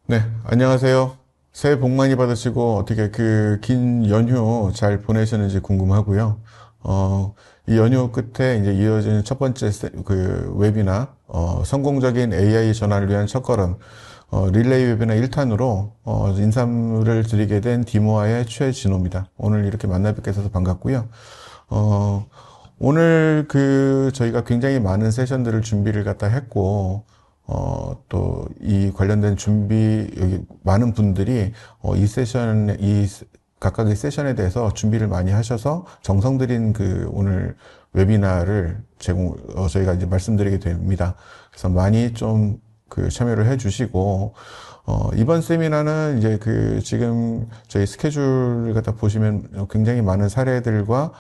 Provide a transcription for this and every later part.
네, 안녕하세요. 새해 복 많이 받으시고 어떻게 그 긴 연휴 잘 보내셨는지 궁금하고요. 이 연휴 끝에 이제 이어지는 첫 번째 그 웨비나 성공적인 AI 전환을 위한 첫걸음 릴레이 웨비나 1탄으로 인사를 드리게 된 디모아의 최진호입니다. 오늘 이렇게 만나 뵙게 돼서 반갑고요. 어, 오늘 그 저희가 굉장히 많은 세션들을 준비를 갖다 했고, 또 이 관련된 준비, 여기 많은 분들이 이 세션, 각각의 세션에 대해서 준비를 많이 하셔서 정성 들인 그 오늘 웨비나를 저희가 이제 말씀드리게 됩니다. 그래서 많이 좀 그 참여를 해 주시고, 이번 세미나는 이제 그 지금 저희 스케줄을 갖다 보시면 굉장히 많은 사례들과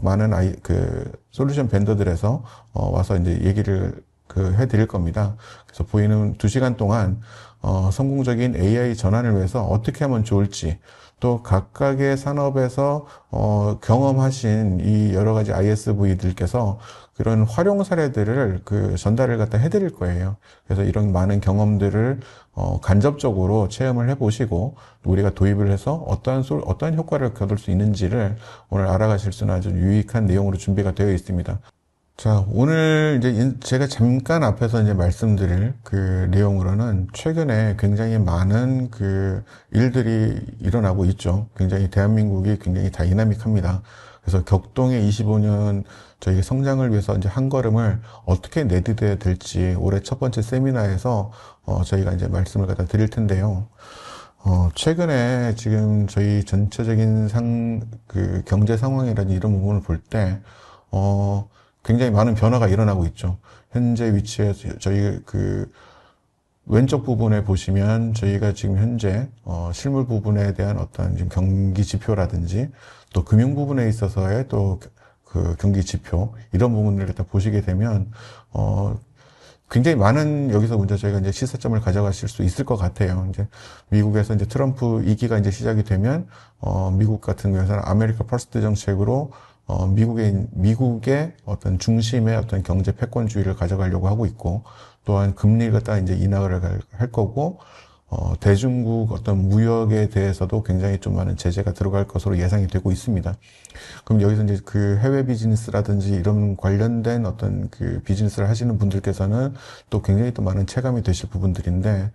많은 그 솔루션 벤더들에서 와서 이제 얘기를 그 해드릴 겁니다. 그래서 보이는 2시간 동안 성공적인 AI 전환을 위해서 어떻게 하면 좋을지, 또 각각의 산업에서 경험하신 이 여러 가지 ISV들께서 그런 활용 사례들을 그 전달을 갖다 해드릴 거예요. 그래서 이런 많은 경험들을 간접적으로 체험을 해보시고 우리가 도입을 해서 어떠한 효과를 거둘 수 있는지를 오늘 알아가실 수 있는 아주 유익한 내용으로 준비가 되어 있습니다. 자, 오늘 이제 제가 잠깐 앞에서 이제 말씀드릴 그 내용으로는 최근에 굉장히 많은 그 일들이 일어나고 있죠. 굉장히 대한민국이 굉장히 다이나믹합니다. 그래서 격동의 25년 저희 성장을 위해서 이제 한 걸음을 어떻게 내디뎌야 될지 올해 첫 번째 세미나에서 저희가 이제 말씀을 갖다 드릴 텐데요. 최근에 지금 저희 전체적인 그 경제 상황이라든지 이런 부분을 볼 때, 굉장히 많은 변화가 일어나고 있죠. 현재 위치에 저희 그 왼쪽 부분에 보시면 저희가 지금 현재 실물 부분에 대한 어떤 지금 경기 지표라든지 또 금융 부분에 있어서의 또 그 경기 지표 이런 부분들을 갖다 보시게 되면 굉장히 많은 여기서 먼저 저희가 이제 시사점을 가져가실 수 있을 것 같아요. 이제 미국에서 이제 트럼프 2기가 이제 시작이 되면 미국 같은 경우에는 아메리카 퍼스트 정책으로 미국의 어떤 중심의 어떤 경제 패권주의를 가져가려고 하고 있고, 또한 금리를 갖다 이제 인하를 할 거고, 대중국 어떤 무역에 대해서도 굉장히 좀 많은 제재가 들어갈 것으로 예상이 되고 있습니다. 그럼 여기서 이제 그 해외 비즈니스라든지 이런 관련된 어떤 그 비즈니스를 하시는 분들께서는 또 굉장히 또 많은 체감이 되실 부분들인데,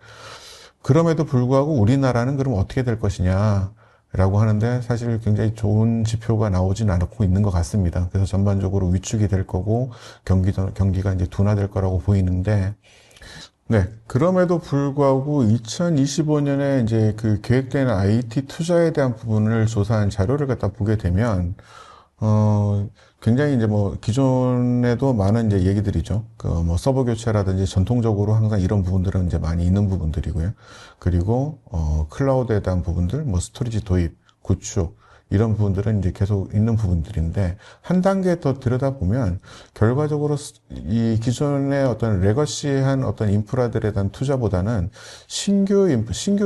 그럼에도 불구하고 우리나라는 그럼 어떻게 될 것이냐? 라고 하는데 사실 굉장히 좋은 지표가 나오진 않고 있는 것 같습니다. 그래서 전반적으로 위축이 될 거고 경기가 이제 둔화될 거라고 보이는데, 네. 그럼에도 불구하고 2025년에 이제 그 계획되는 IT 투자에 대한 부분을 조사한 자료를 갖다 보게 되면, 어, 굉장히 이제 뭐 기존에도 많은 이제 얘기들이죠. 그 뭐 서버 교체라든지 전통적으로 항상 이런 부분들은 이제 많이 있는 부분들이고요. 그리고 클라우드에 대한 부분들, 뭐 스토리지 도입, 구축 이런 부분들은 이제 계속 있는 부분들인데 한 단계 더 들여다보면 결과적으로 이 기존의 어떤 레거시한 어떤 인프라들에 대한 투자보다는 신규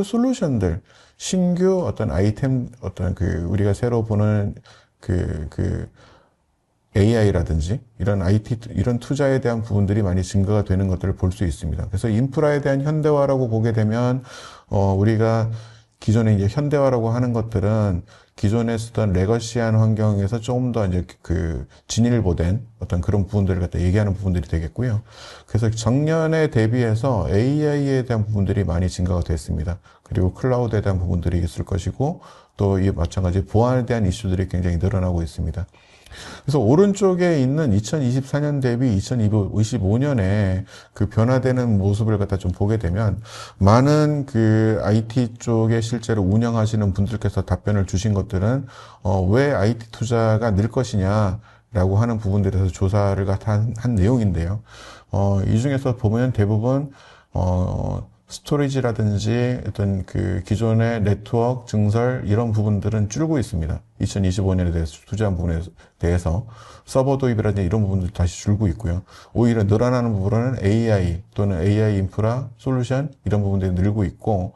솔루션들, 신규 어떤 아이템, 어떤 그 우리가 새로 보는 그 AI라든지 이런 IT 이런 투자에 대한 부분들이 많이 증가가 되는 것들을 볼 수 있습니다. 그래서 인프라에 대한 현대화라고 보게 되면 우리가 기존에 이제 현대화라고 하는 것들은 기존에 쓰던 레거시한 환경에서 조금 더 이제 그 진일보된 어떤 그런 부분들을 갖다 얘기하는 부분들이 되겠고요. 그래서 작년에 대비해서 AI에 대한 부분들이 많이 증가가 됐습니다. 그리고 클라우드에 대한 부분들이 있을 것이고 또 이 마찬가지 보안에 대한 이슈들이 굉장히 늘어나고 있습니다. 그래서 오른쪽에 있는 2024년 대비 2025년에 그 변화되는 모습을 갖다 좀 보게 되면 많은 그 IT 쪽에 실제로 운영하시는 분들께서 답변을 주신 것들은 왜 IT 투자가 늘 것이냐라고 하는 부분들에 대해서 조사를 갖다 한 내용인데요. 이 중에서 보면 대부분 스토리지라든지 어떤 그 기존의 네트워크 증설 이런 부분들은 줄고 있습니다. 2025년에 대해서 투자한 부분에 대해서 서버 도입이라든지 이런 부분들 다시 줄고 있고요. 오히려 늘어나는 부분은 AI 또는 AI 인프라 솔루션 이런 부분들이 늘고 있고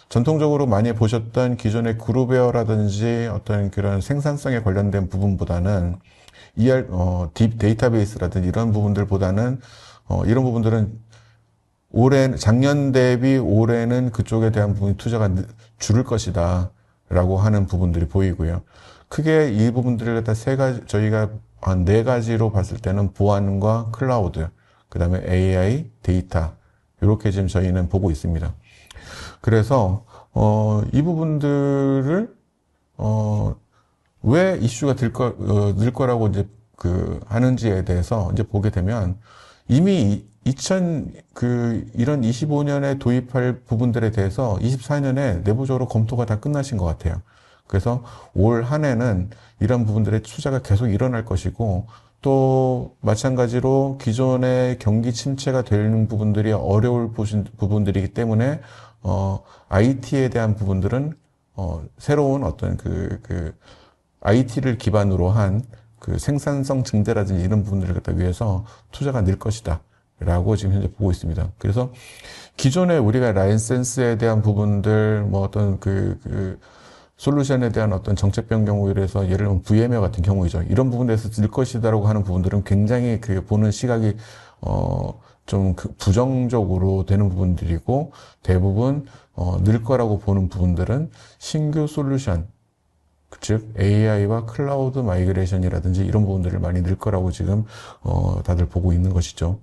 전통적으로 많이 보셨던 기존의 그룹웨어라든지 어떤 그런 생산성에 관련된 부분보다는 딥 데이터베이스라든지 이런 부분들보다는 이런 부분들은 작년 대비 올해는 그쪽에 대한 부분 투자가 줄을 것이다 라고 하는 부분들이 보이고요. 크게 이 부분들을 갖다 저희가 한 네 가지로 봤을 때는 보안과 클라우드, 그 다음에 AI, 데이터, 이렇게 지금 저희는 보고 있습니다. 그래서, 이 부분들을, 왜 이슈가 늘 거라고 이제 하는지에 대해서 이제 보게 되면 이미 이런 25년에 도입할 부분들에 대해서 24년에 내부적으로 검토가 다 끝나신 것 같아요. 그래서 올 한 해는 이런 부분들의 투자가 계속 일어날 것이고, 또 마찬가지로 기존의 경기 침체가 되는 부분들이 어려울 부분들이기 때문에 IT에 대한 부분들은 새로운 어떤 IT를 기반으로 한 생산성 증대라든지 이런 부분들을 갖다 위해서 투자가 늘 것이다 라고 지금 현재 보고 있습니다. 그래서 기존에 우리가 라이센스에 대한 부분들, 뭐 어떤 솔루션에 대한 어떤 정책 변경 우려에서 예를 들면 VM웨어 같은 경우이죠. 이런 부분에서 늘 것이다라고 하는 부분들은 굉장히 보는 시각이 좀 부정적으로 되는 부분들이고, 대부분 늘 거라고 보는 부분들은 신규 솔루션, 즉 AI와 클라우드 마이그레이션이라든지 이런 부분들을 많이 늘 거라고 지금 다들 보고 있는 것이죠.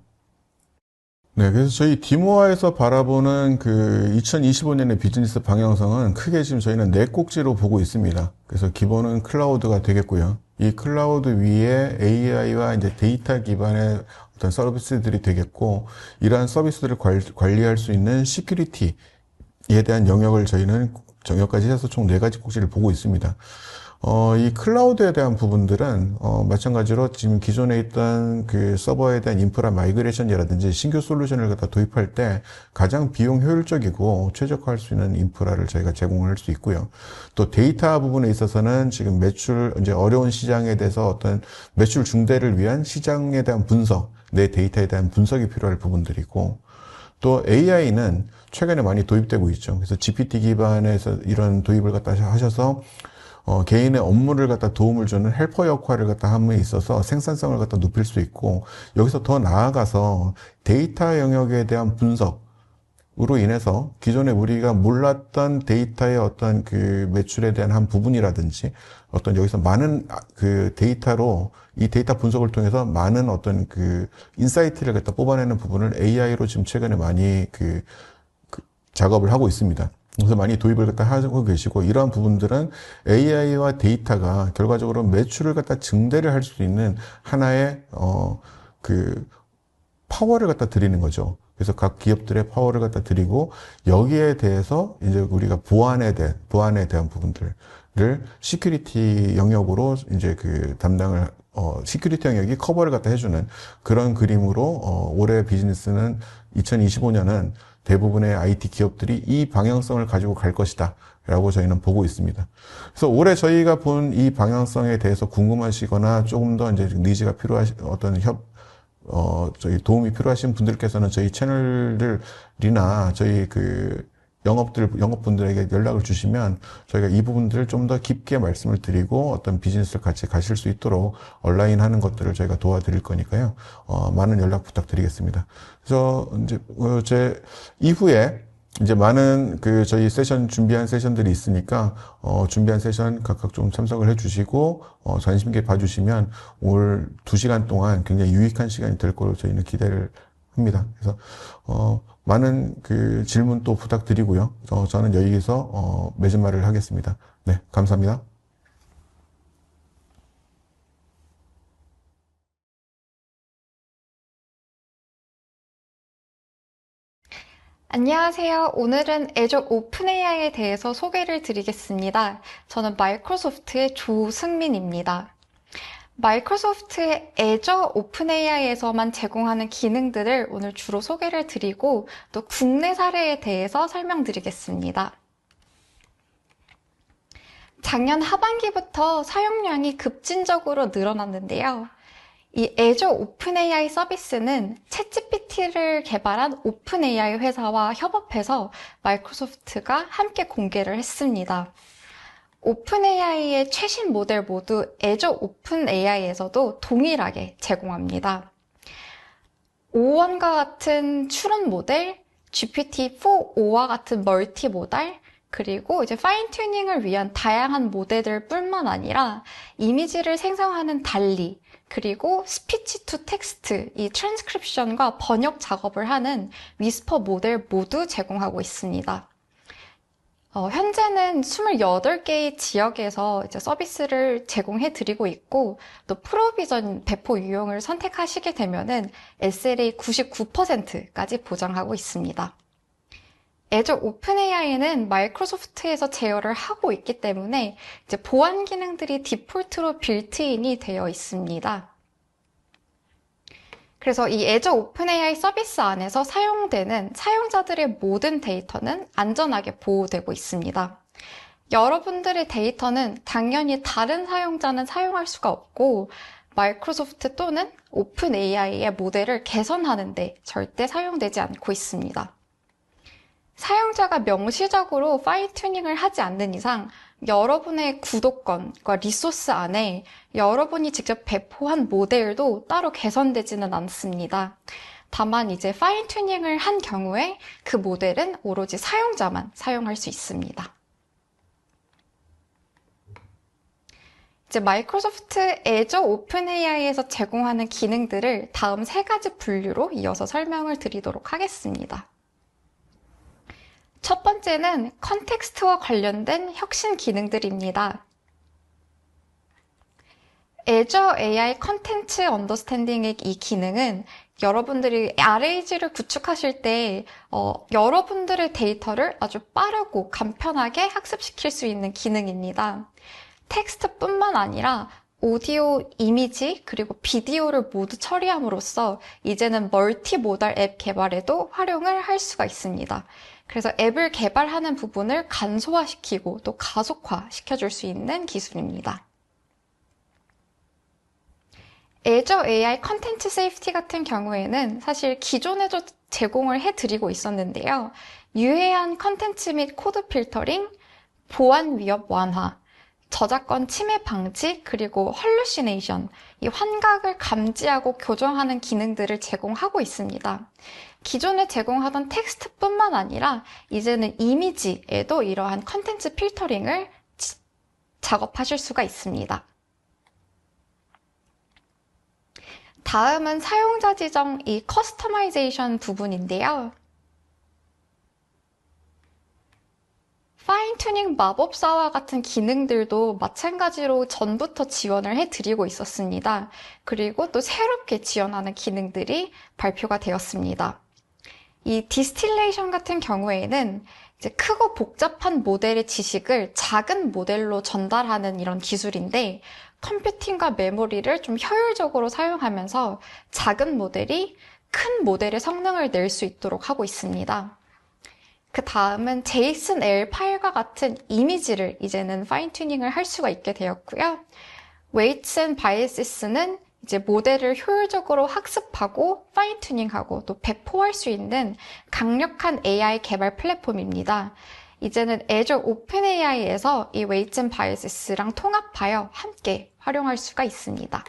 네, 그래서 저희 디모아에서 바라보는 2025년의 비즈니스 방향성은 크게 지금 저희는 네 꼭지로 보고 있습니다. 그래서 기본은 클라우드가 되겠고요. 이 클라우드 위에 AI와 이제 데이터 기반의 어떤 서비스들이 되겠고, 이러한 서비스들을 관리할 수 있는 시큐리티에 대한 영역을 저희는 정역까지 해서 총 네 가지 꼭지를 보고 있습니다. 이 클라우드에 대한 부분들은, 마찬가지로 지금 기존에 있던 서버에 대한 인프라 마이그레이션이라든지 신규 솔루션을 갖다 도입할 때 가장 비용 효율적이고 최적화할 수 있는 인프라를 저희가 제공할 수 있고요. 또 데이터 부분에 있어서는 지금 이제 어려운 시장에 대해서 어떤 매출 증대를 위한 시장에 대한 분석, 내 데이터에 대한 분석이 필요할 부분들이고, 또 AI는 최근에 많이 도입되고 있죠. 그래서 GPT 기반에서 이런 도입을 갖다 하셔서 개인의 업무를 갖다 도움을 주는 헬퍼 역할을 갖다 함에 있어서 생산성을 갖다 높일 수 있고, 여기서 더 나아가서 데이터 영역에 대한 분석으로 인해서 기존에 우리가 몰랐던 데이터의 어떤 매출에 대한 한 부분이라든지, 어떤 여기서 많은 데이터로 이 데이터 분석을 통해서 많은 어떤 인사이트를 갖다 뽑아내는 부분을 AI로 지금 최근에 많이 작업을 하고 있습니다. 그래서 많이 도입을 갖다 하고 계시고, 이러한 부분들은 AI와 데이터가 결과적으로 매출을 갖다 증대를 할 수 있는 하나의 파워를 갖다 드리는 거죠. 그래서 각 기업들의 파워를 갖다 드리고, 여기에 대해서 이제 우리가 보안에 대한 부분들을 시큐리티 영역으로 이제 담당을 시큐리티 영역이 커버를 갖다 해주는 그런 그림으로 올해 비즈니스는 2025년은 대부분의 IT 기업들이 이 방향성을 가지고 갈 것이다 라고 저희는 보고 있습니다. 그래서 올해 저희가 본 이 방향성에 대해서 궁금하시거나 조금 더 이제 니즈가 어떤 저희 도움이 필요하신 분들께서는 저희 채널들이나 저희 영업분들에게 연락을 주시면 저희가 이 부분들을 좀 더 깊게 말씀을 드리고 어떤 비즈니스를 같이 가실 수 있도록 온라인 하는 것들을 저희가 도와드릴 거니까요. 많은 연락 부탁드리겠습니다. 그래서 이제 제 이후에 이제 많은 저희 준비한 세션들이 있으니까 준비한 세션 각각 좀 참석을 해주시고 관심 있게 봐주시면 올 2시간 동안 굉장히 유익한 시간이 될 거로 저희는 기대를 합니다. 그래서 많은 질문 또 부탁드리고요. 저는 여기서 매진말을 하겠습니다. 네, 감사합니다. 안녕하세요. 오늘은 애저 오픈AI에 대해서 소개를 드리겠습니다. 저는 마이크로소프트의 조승민입니다. 마이크로소프트의 애저 오픈AI에서만 제공하는 기능들을 오늘 주로 소개를 드리고 또 국내 사례에 대해서 설명드리겠습니다. 작년 하반기부터 사용량이 급진적으로 늘어났는데요. 이 애저 오픈AI 서비스는 챗GPT를 개발한 오픈AI 회사와 협업해서 마이크로소프트가 함께 공개를 했습니다. 오픈AI의 최신 모델 모두 애저 오픈AI에서도 동일하게 제공합니다. 5원과 같은 추론 모델, GPT-4o와 같은 멀티모달, 그리고 이제 파인 튜닝을 위한 다양한 모델들 뿐만 아니라 이미지를 생성하는 달리, 그리고 스피치 투 텍스트, 이 트랜스크립션과 번역 작업을 하는 위스퍼 모델 모두 제공하고 있습니다. 현재는 28개의 지역에서 이제 서비스를 제공해 드리고 있고, 또 프로비전 배포 유형을 선택하시게 되면은 SLA 99%까지 보장하고 있습니다. 애저 오픈AI는 마이크로소프트에서 제어를 하고 있기 때문에 이제 보안 기능들이 디폴트로 빌트인이 되어 있습니다. 그래서 이 애저 오픈AI 서비스 안에서 사용되는 사용자들의 모든 데이터는 안전하게 보호되고 있습니다. 여러분들의 데이터는 당연히 다른 사용자는 사용할 수가 없고, 마이크로소프트 또는 오픈AI의 모델을 개선하는 데 절대 사용되지 않고 있습니다. 사용자가 명시적으로 파인 튜닝을 하지 않는 이상 여러분의 구독권과 리소스 안에 여러분이 직접 배포한 모델도 따로 개선되지는 않습니다. 다만 이제 파인 튜닝을 한 경우에 그 모델은 오로지 사용자만 사용할 수 있습니다. 이제 마이크로소프트 애저 오픈AI에서 제공하는 기능들을 다음 3가지 분류로 이어서 설명을 드리도록 하겠습니다. 첫 번째는 컨텍스트와 관련된 혁신 기능들입니다. 애저 AI 컨텐츠 언더스탠딩의 이 기능은 여러분들이 RAG를 구축하실 때 여러분들의 데이터를 아주 빠르고 간편하게 학습시킬 수 있는 기능입니다. 텍스트뿐만 아니라 오디오, 이미지, 그리고 비디오를 모두 처리함으로써 이제는 멀티모달 앱 개발에도 활용을 할 수가 있습니다. 그래서 앱을 개발하는 부분을 간소화시키고 또 가속화시켜줄 수 있는 기술입니다. 애저 AI 컨텐츠 세이프티 같은 경우에는 사실 기존에도 제공을 해드리고 있었는데요. 유해한 컨텐츠 및 코드 필터링, 보안 위협 완화, 저작권 침해 방지, 그리고 헐루시네이션, 이 환각을 감지하고 교정하는 기능들을 제공하고 있습니다. 기존에 제공하던 텍스트뿐만 아니라 이제는 이미지에도 이러한 컨텐츠 필터링을 작업하실 수가 있습니다. 다음은 사용자 지정 이 커스터마이제이션 부분인데요. 파인 튜닝 마법사와 같은 기능들도 마찬가지로 전부터 지원을 해드리고 있었습니다. 그리고 또 새롭게 지원하는 기능들이 발표가 되었습니다. 이 디스틸레이션 같은 경우에는 이제 크고 복잡한 모델의 지식을 작은 모델로 전달하는 이런 기술인데, 컴퓨팅과 메모리를 좀 효율적으로 사용하면서 작은 모델이 큰 모델의 성능을 낼 수 있도록 하고 있습니다. 그 다음은 JSON-L 파일과 같은 이미지를 이제는 파인 튜닝을 할 수가 있게 되었고요. Weights and Biases는 이제 모델을 효율적으로 학습하고 파인 튜닝하고 또 배포할 수 있는 강력한 AI 개발 플랫폼입니다. 이제는 애저 오픈AI에서 이 Weights and Biases랑 통합하여 함께 활용할 수가 있습니다.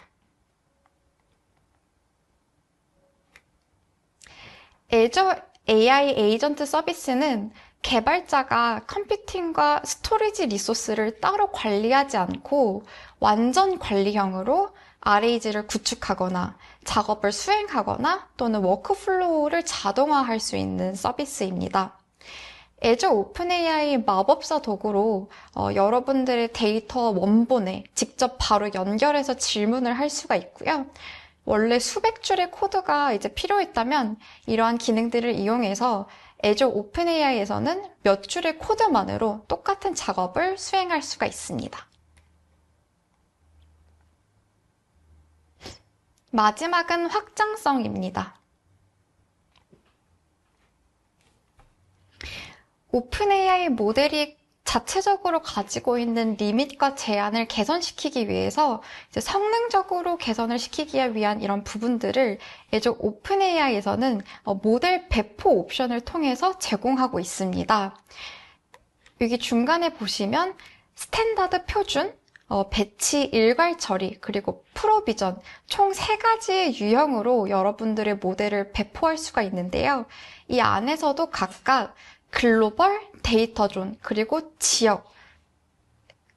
애저 AI 에이전트 서비스는 개발자가 컴퓨팅과 스토리지 리소스를 따로 관리하지 않고 완전 관리형으로 RAG를 구축하거나 작업을 수행하거나 또는 워크플로우를 자동화할 수 있는 서비스입니다. 애저 오픈AI 마법사 도구로 여러분들의 데이터 원본에 직접 바로 연결해서 질문을 할 수가 있고요. 원래 수백 줄의 코드가 이제 필요했다면 이러한 기능들을 이용해서 애저 오픈AI에서는 몇 줄의 코드만으로 똑같은 작업을 수행할 수가 있습니다. 마지막은 확장성입니다. 오픈AI 모델이 자체적으로 가지고 있는 리밋과 제한을 개선시키기 위해서 이제 성능적으로 개선을 시키기 위한 이런 부분들을 애저 오픈AI에서는 모델 배포 옵션을 통해서 제공하고 있습니다. 여기 중간에 보시면 스탠다드 표준, 배치 일괄 처리, 그리고 프로비전, 총 3가지의 유형으로 여러분들의 모델을 배포할 수가 있는데요. 이 안에서도 각각 글로벌, 데이터 존, 그리고 지역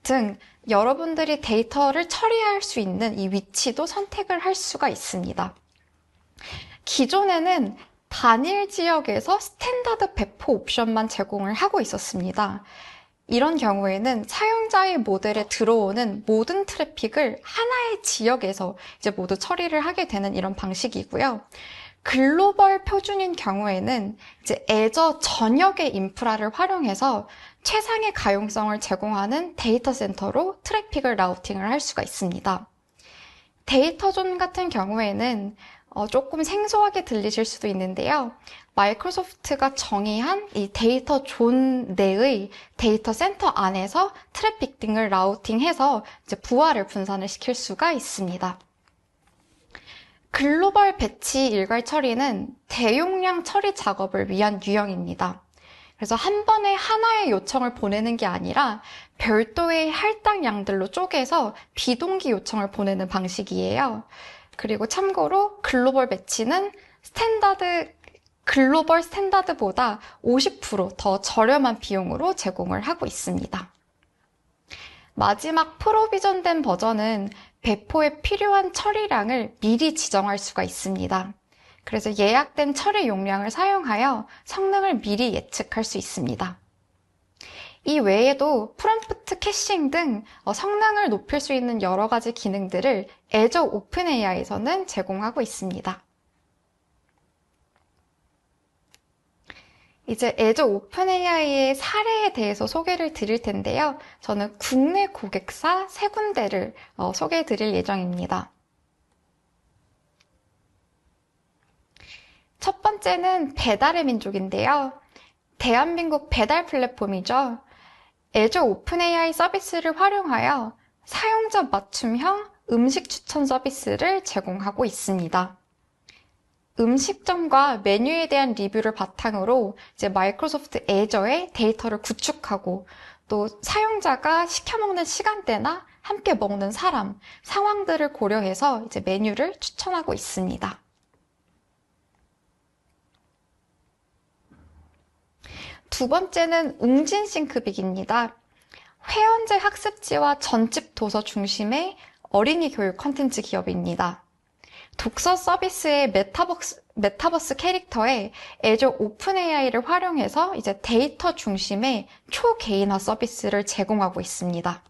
등 여러분들이 데이터를 처리할 수 있는 이 위치도 선택을 할 수가 있습니다. 기존에는 단일 지역에서 스탠다드 배포 옵션만 제공을 하고 있었습니다. 이런 경우에는 사용자의 모델에 들어오는 모든 트래픽을 하나의 지역에서 이제 모두 처리를 하게 되는 이런 방식이고요. 글로벌 표준인 경우에는 이제 애저 전역의 인프라를 활용해서 최상의 가용성을 제공하는 데이터 센터로 트래픽을 라우팅을 할 수가 있습니다. 데이터 존 같은 경우에는 조금 생소하게 들리실 수도 있는데요. 마이크로소프트가 정의한 이 데이터 존 내의 데이터 센터 안에서 트래픽 등을 라우팅해서 이제 부하를 분산을 시킬 수가 있습니다. 글로벌 배치 일괄 처리는 대용량 처리 작업을 위한 유형입니다. 그래서 한 번에 하나의 요청을 보내는 게 아니라 별도의 할당량들로 쪼개서 비동기 요청을 보내는 방식이에요. 그리고 참고로 글로벌 배치는 글로벌 스탠다드보다 50% 더 저렴한 비용으로 제공을 하고 있습니다. 마지막 프로비전된 버전은 배포에 필요한 처리량을 미리 지정할 수가 있습니다. 그래서 예약된 처리 용량을 사용하여 성능을 미리 예측할 수 있습니다. 이 외에도 프롬프트 캐싱 등 성능을 높일 수 있는 여러 가지 기능들을 애저 오픈AI에서는 제공하고 있습니다. 이제 애저 오픈AI의 사례에 대해서 소개를 드릴 텐데요. 저는 국내 고객사 3군데를 소개해 드릴 예정입니다. 첫 번째는 배달의 민족인데요. 대한민국 배달 플랫폼이죠. 애저 오픈AI 서비스를 활용하여 사용자 맞춤형 음식 추천 서비스를 제공하고 있습니다. 음식점과 메뉴에 대한 리뷰를 바탕으로 이제 마이크로소프트 애저에 데이터를 구축하고 또 사용자가 시켜먹는 시간대나 함께 먹는 사람, 상황들을 고려해서 이제 메뉴를 추천하고 있습니다. 두 번째는 웅진싱크빅입니다. 회원제 학습지와 전집 도서 중심의 어린이 교육 콘텐츠 기업입니다. 독서 서비스의 메타버스 캐릭터에 애저 오픈AI를 활용해서 이제 데이터 중심의 초개인화 서비스를 제공하고 있습니다.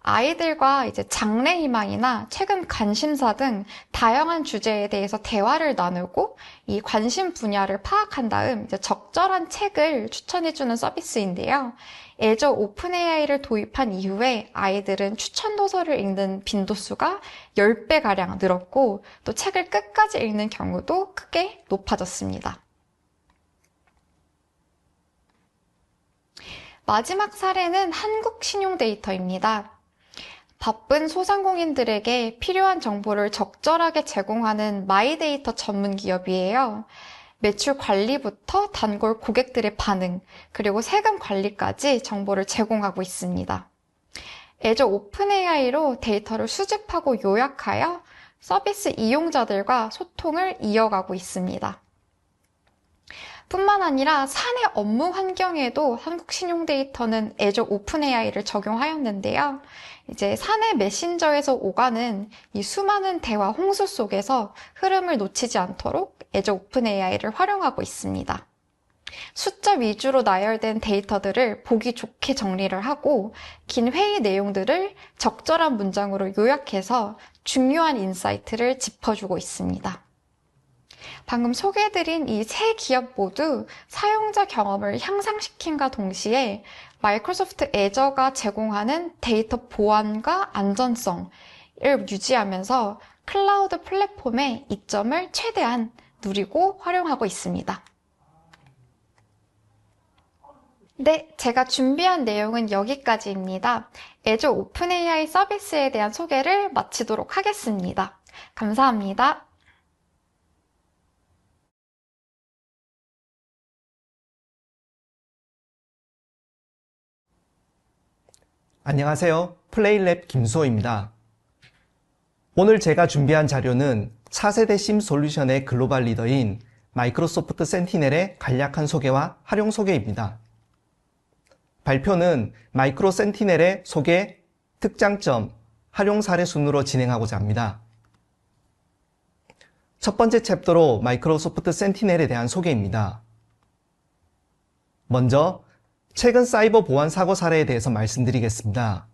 아이들과 이제 장래 희망이나 최근 관심사 등 다양한 주제에 대해서 대화를 나누고 이 관심 분야를 파악한 다음 이제 적절한 책을 추천해주는 서비스인데요. 애저 오픈AI를 도입한 이후에 아이들은 추천 도서를 읽는 빈도수가 10배가량 늘었고 또 책을 끝까지 읽는 경우도 크게 높아졌습니다. 마지막 사례는 한국신용데이터입니다. 바쁜 소상공인들에게 필요한 정보를 적절하게 제공하는 마이데이터 전문 기업이에요. 매출 관리부터 단골 고객들의 반응, 그리고 세금 관리까지 정보를 제공하고 있습니다. 애저 오픈AI로 데이터를 수집하고 요약하여 서비스 이용자들과 소통을 이어가고 있습니다. 뿐만 아니라 사내 업무 환경에도 한국신용데이터는 애저 오픈AI를 적용하였는데요. 이제 사내 메신저에서 오가는 이 수많은 대화 홍수 속에서 흐름을 놓치지 않도록 애저 오픈AI를 활용하고 있습니다. 숫자 위주로 나열된 데이터들을 보기 좋게 정리를 하고 긴 회의 내용들을 적절한 문장으로 요약해서 중요한 인사이트를 짚어주고 있습니다. 방금 소개해드린 이 세 기업 모두 사용자 경험을 향상시킨과 동시에 마이크로소프트 애저가 제공하는 데이터 보안과 안전성을 유지하면서 클라우드 플랫폼의 이점을 최대한 누리고 활용하고 있습니다. 네, 제가 준비한 내용은 여기까지입니다. 애저 오픈AI 서비스에 대한 소개를 마치도록 하겠습니다. 감사합니다. 안녕하세요. 플레이랩 김수호입니다. 오늘 제가 준비한 자료는 4세대 심 솔루션의 글로벌 리더인 마이크로소프트 센티넬의 간략한 소개와 활용 소개입니다. 발표는 마이크로 센티넬의 소개, 특장점, 활용 사례 순으로 진행하고자 합니다. 첫 번째 챕터로 마이크로소프트 센티넬에 대한 소개입니다. 먼저 최근 사이버 보안 사고 사례에 대해서 말씀드리겠습니다.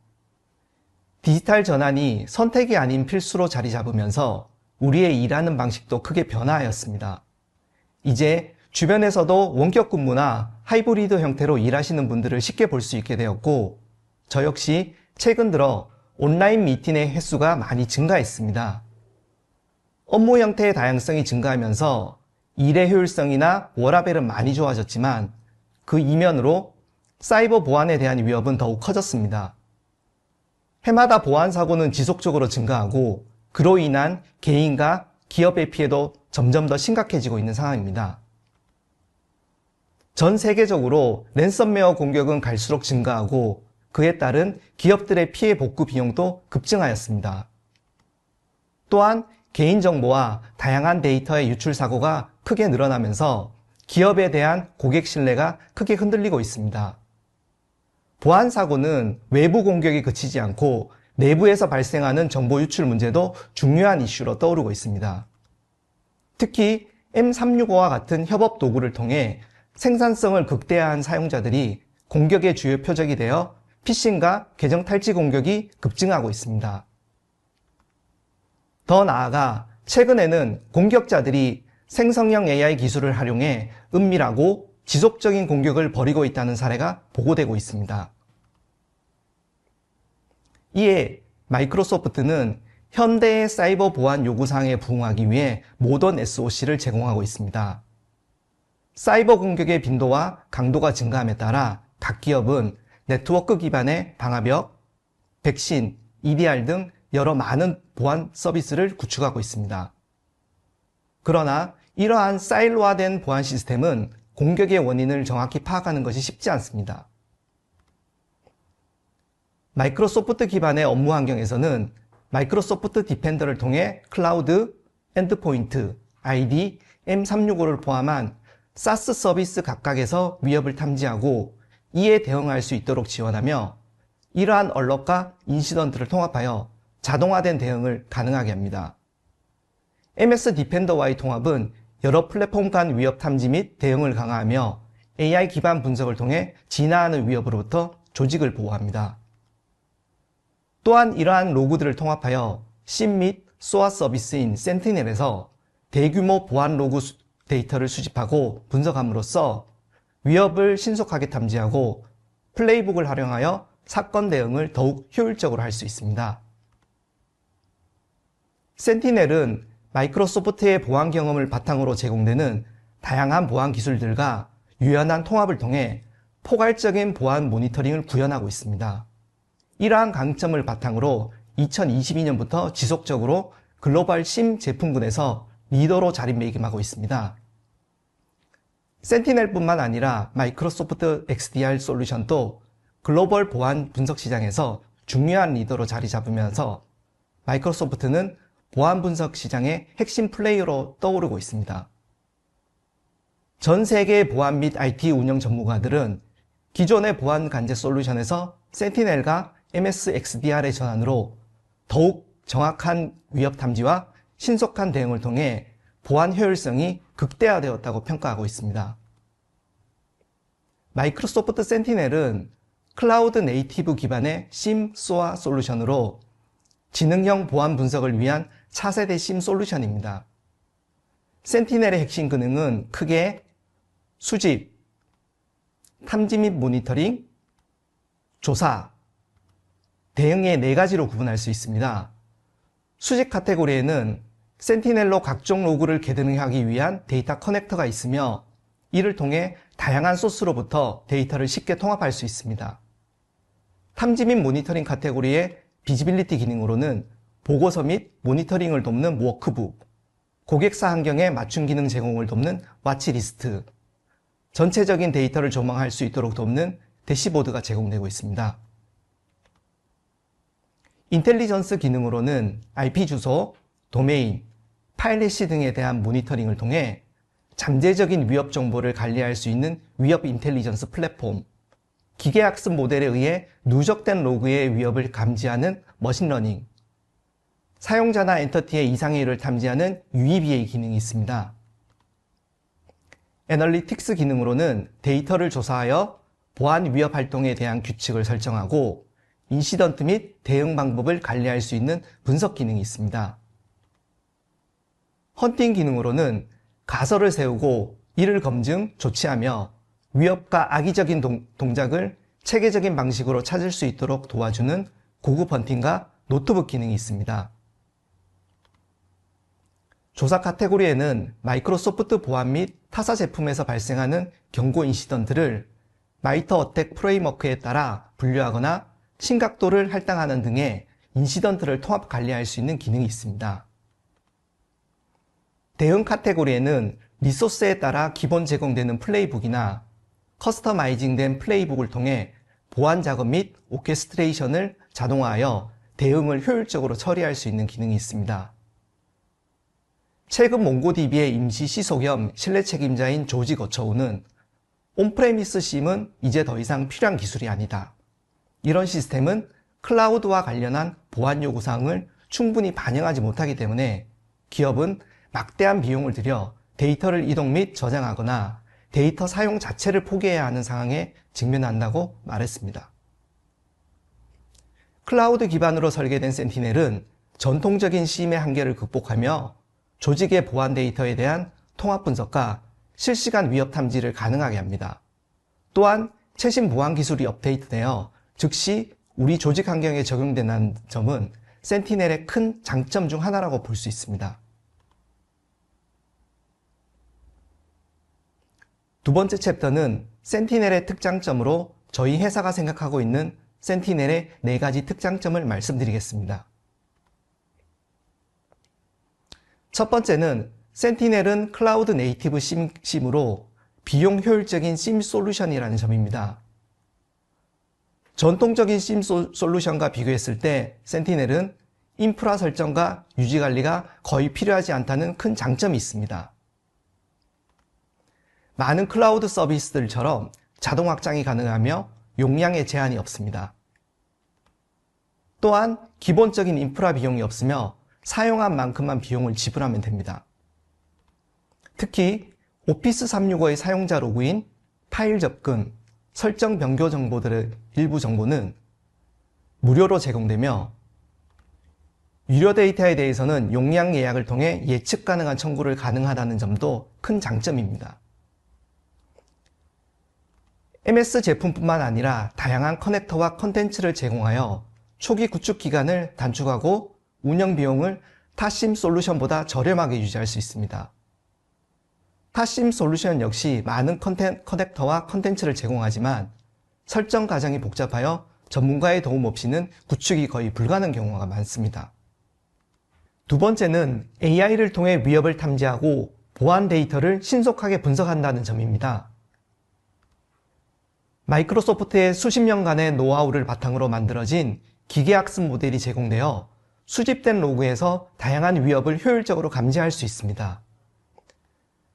디지털 전환이 선택이 아닌 필수로 자리 잡으면서 우리의 일하는 방식도 크게 변화하였습니다. 이제 주변에서도 원격 근무나 하이브리드 형태로 일하시는 분들을 쉽게 볼 수 있게 되었고, 저 역시 최근 들어 온라인 미팅의 횟수가 많이 증가했습니다. 업무 형태의 다양성이 증가하면서 일의 효율성이나 워라밸은 많이 좋아졌지만 그 이면으로 사이버 보안에 대한 위협은 더욱 커졌습니다. 해마다 보안 사고는 지속적으로 증가하고 그로 인한 개인과 기업의 피해도 점점 더 심각해지고 있는 상황입니다. 전 세계적으로 랜섬웨어 공격은 갈수록 증가하고 그에 따른 기업들의 피해 복구 비용도 급증하였습니다. 또한 개인정보와 다양한 데이터의 유출 사고가 크게 늘어나면서 기업에 대한 고객 신뢰가 크게 흔들리고 있습니다. 보안 사고는 외부 공격이 그치지 않고 내부에서 발생하는 정보 유출 문제도 중요한 이슈로 떠오르고 있습니다. 특히 M365와 같은 협업 도구를 통해 생산성을 극대화한 사용자들이 공격의 주요 표적이 되어 피싱과 계정 탈취 공격이 급증하고 있습니다. 더 나아가 최근에는 공격자들이 생성형 AI 기술을 활용해 은밀하고 지속적인 공격을 벌이고 있다는 사례가 보고되고 있습니다. 이에 마이크로소프트는 현대의 사이버 보안 요구사항에 부응하기 위해 모던 SOC를 제공하고 있습니다. 사이버 공격의 빈도와 강도가 증가함에 따라 각 기업은 네트워크 기반의 방화벽, 백신, EDR 등 여러 많은 보안 서비스를 구축하고 있습니다. 그러나 이러한 사일로화된 보안 시스템은 공격의 원인을 정확히 파악하는 것이 쉽지 않습니다. 마이크로소프트 기반의 업무 환경에서는 마이크로소프트 디펜더를 통해 클라우드, 엔드포인트, ID, M365를 포함한 사스 서비스 각각에서 위협을 탐지하고 이에 대응할 수 있도록 지원하며 이러한 언럭과 인시던트를 통합하여 자동화된 대응을 가능하게 합니다. MS 디펜더와의 통합은 여러 플랫폼 간 위협 탐지 및 대응을 강화하며 AI 기반 분석을 통해 진화하는 위협으로부터 조직을 보호합니다. 또한 이러한 로그들을 통합하여 심 및 소아 서비스인 센티넬에서 대규모 보안 로그 데이터를 수집하고 분석함으로써 위협을 신속하게 탐지하고 플레이북을 활용하여 사건 대응을 더욱 효율적으로 할 수 있습니다. 센티넬은 마이크로소프트의 보안 경험을 바탕으로 제공되는 다양한 보안 기술들과 유연한 통합을 통해 포괄적인 보안 모니터링을 구현하고 있습니다. 이러한 강점을 바탕으로 2022년부터 지속적으로 글로벌 심 제품군에서 리더로 자리매김하고 있습니다. 센티넬뿐만 아니라 마이크로소프트 XDR 솔루션도 글로벌 보안 분석 시장에서 중요한 리더로 자리 잡으면서 마이크로소프트는 보안 분석 시장의 핵심 플레이어로 떠오르고 있습니다. 전 세계의 보안 및 IT 운영 전문가들은 기존의 보안 관제 솔루션에서 센티넬과 MS XDR의 전환으로 더욱 정확한 위협 탐지와 신속한 대응을 통해 보안 효율성이 극대화되었다고 평가하고 있습니다. 마이크로소프트 센티넬은 클라우드 네이티브 기반의 심, 소아 솔루션으로 지능형 보안 분석을 위한 차세대 심 솔루션입니다. 센티넬의 핵심 기능은 크게 수집, 탐지 및 모니터링, 조사, 대응의 4가지로 구분할 수 있습니다. 수집 카테고리에는 센티넬로 각종 로그를 개등하기 위한 데이터 커넥터가 있으며 이를 통해 다양한 소스로부터 데이터를 쉽게 통합할 수 있습니다. 탐지 및 모니터링 카테고리의 비지빌리티 기능으로는 보고서 및 모니터링을 돕는 워크북, 고객사 환경에 맞춤 기능 제공을 돕는 와치리스트, 전체적인 데이터를 조망할 수 있도록 돕는 대시보드가 제공되고 있습니다. 인텔리전스 기능으로는 IP 주소, 도메인, 파일 해시 등에 대한 모니터링을 통해 잠재적인 위협 정보를 관리할 수 있는 위협 인텔리전스 플랫폼, 기계학습 모델에 의해 누적된 로그의 위협을 감지하는 머신러닝, 사용자나 엔터티의 이상의 일을 탐지하는 UEBA 기능이 있습니다. 애널리틱스 기능으로는 데이터를 조사하여 보안 위협 활동에 대한 규칙을 설정하고 인시던트 및 대응 방법을 관리할 수 있는 분석 기능이 있습니다. 헌팅 기능으로는 가설을 세우고 이를 검증, 조치하며 위협과 악의적인 동작을 체계적인 방식으로 찾을 수 있도록 도와주는 고급 헌팅과 노트북 기능이 있습니다. 조사 카테고리에는 마이크로소프트 보안 및 타사 제품에서 발생하는 경고 인시던트를 마이터 어택 프레임워크에 따라 분류하거나 심각도를 할당하는 등의 인시던트를 통합 관리할 수 있는 기능이 있습니다. 대응 카테고리에는 리소스에 따라 기본 제공되는 플레이북이나 커스터마이징된 플레이북을 통해 보안 작업 및 오케스트레이션을 자동화하여 대응을 효율적으로 처리할 수 있는 기능이 있습니다. 최근 몽고DB의 임시 시소 겸 신뢰 책임자인 조지 거처우는 온프레미스 심은 이제 더 이상 필요한 기술이 아니다. 이런 시스템은 클라우드와 관련한 보안 요구사항을 충분히 반영하지 못하기 때문에 기업은 막대한 비용을 들여 데이터를 이동 및 저장하거나 데이터 사용 자체를 포기해야 하는 상황에 직면한다고 말했습니다. 클라우드 기반으로 설계된 센티넬은 전통적인 심의 한계를 극복하며 조직의 보안 데이터에 대한 통합 분석과 실시간 위협 탐지를 가능하게 합니다. 또한 최신 보안 기술이 업데이트되어 즉시 우리 조직 환경에 적용된다는 점은 센티넬의 큰 장점 중 하나라고 볼 수 있습니다. 두 번째 챕터는 센티넬의 특장점으로 저희 회사가 생각하고 있는 센티넬의 4가지 특장점을 말씀드리겠습니다. 첫 번째는 센티넬은 클라우드 네이티브 심으로 비용 효율적인 심 솔루션이라는 점입니다. 전통적인 심 솔루션과 비교했을 때 센티넬은 인프라 설정과 유지 관리가 거의 필요하지 않다는 큰 장점이 있습니다. 많은 클라우드 서비스들처럼 자동 확장이 가능하며 용량에 제한이 없습니다. 또한 기본적인 인프라 비용이 없으며 사용한 만큼만 비용을 지불하면 됩니다. 특히 오피스 365의 사용자 로그인, 파일 접근, 설정 변경 정보들의 일부 정보는 무료로 제공되며 유료 데이터에 대해서는 용량 예약을 통해 예측 가능한 청구를 가능하다는 점도 큰 장점입니다. MS 제품뿐만 아니라 다양한 커넥터와 컨텐츠를 제공하여 초기 구축 기간을 단축하고 운영 비용을 타심 솔루션보다 저렴하게 유지할 수 있습니다. 타심 솔루션 역시 많은 커넥터와 컨텐츠를 제공하지만 설정 과정이 복잡하여 전문가의 도움 없이는 구축이 거의 불가능한 경우가 많습니다. 두 번째는 AI를 통해 위협을 탐지하고 보안 데이터를 신속하게 분석한다는 점입니다. 마이크로소프트의 수십 년간의 노하우를 바탕으로 만들어진 기계학습 모델이 제공되어 수집된 로그에서 다양한 위협을 효율적으로 감지할 수 있습니다.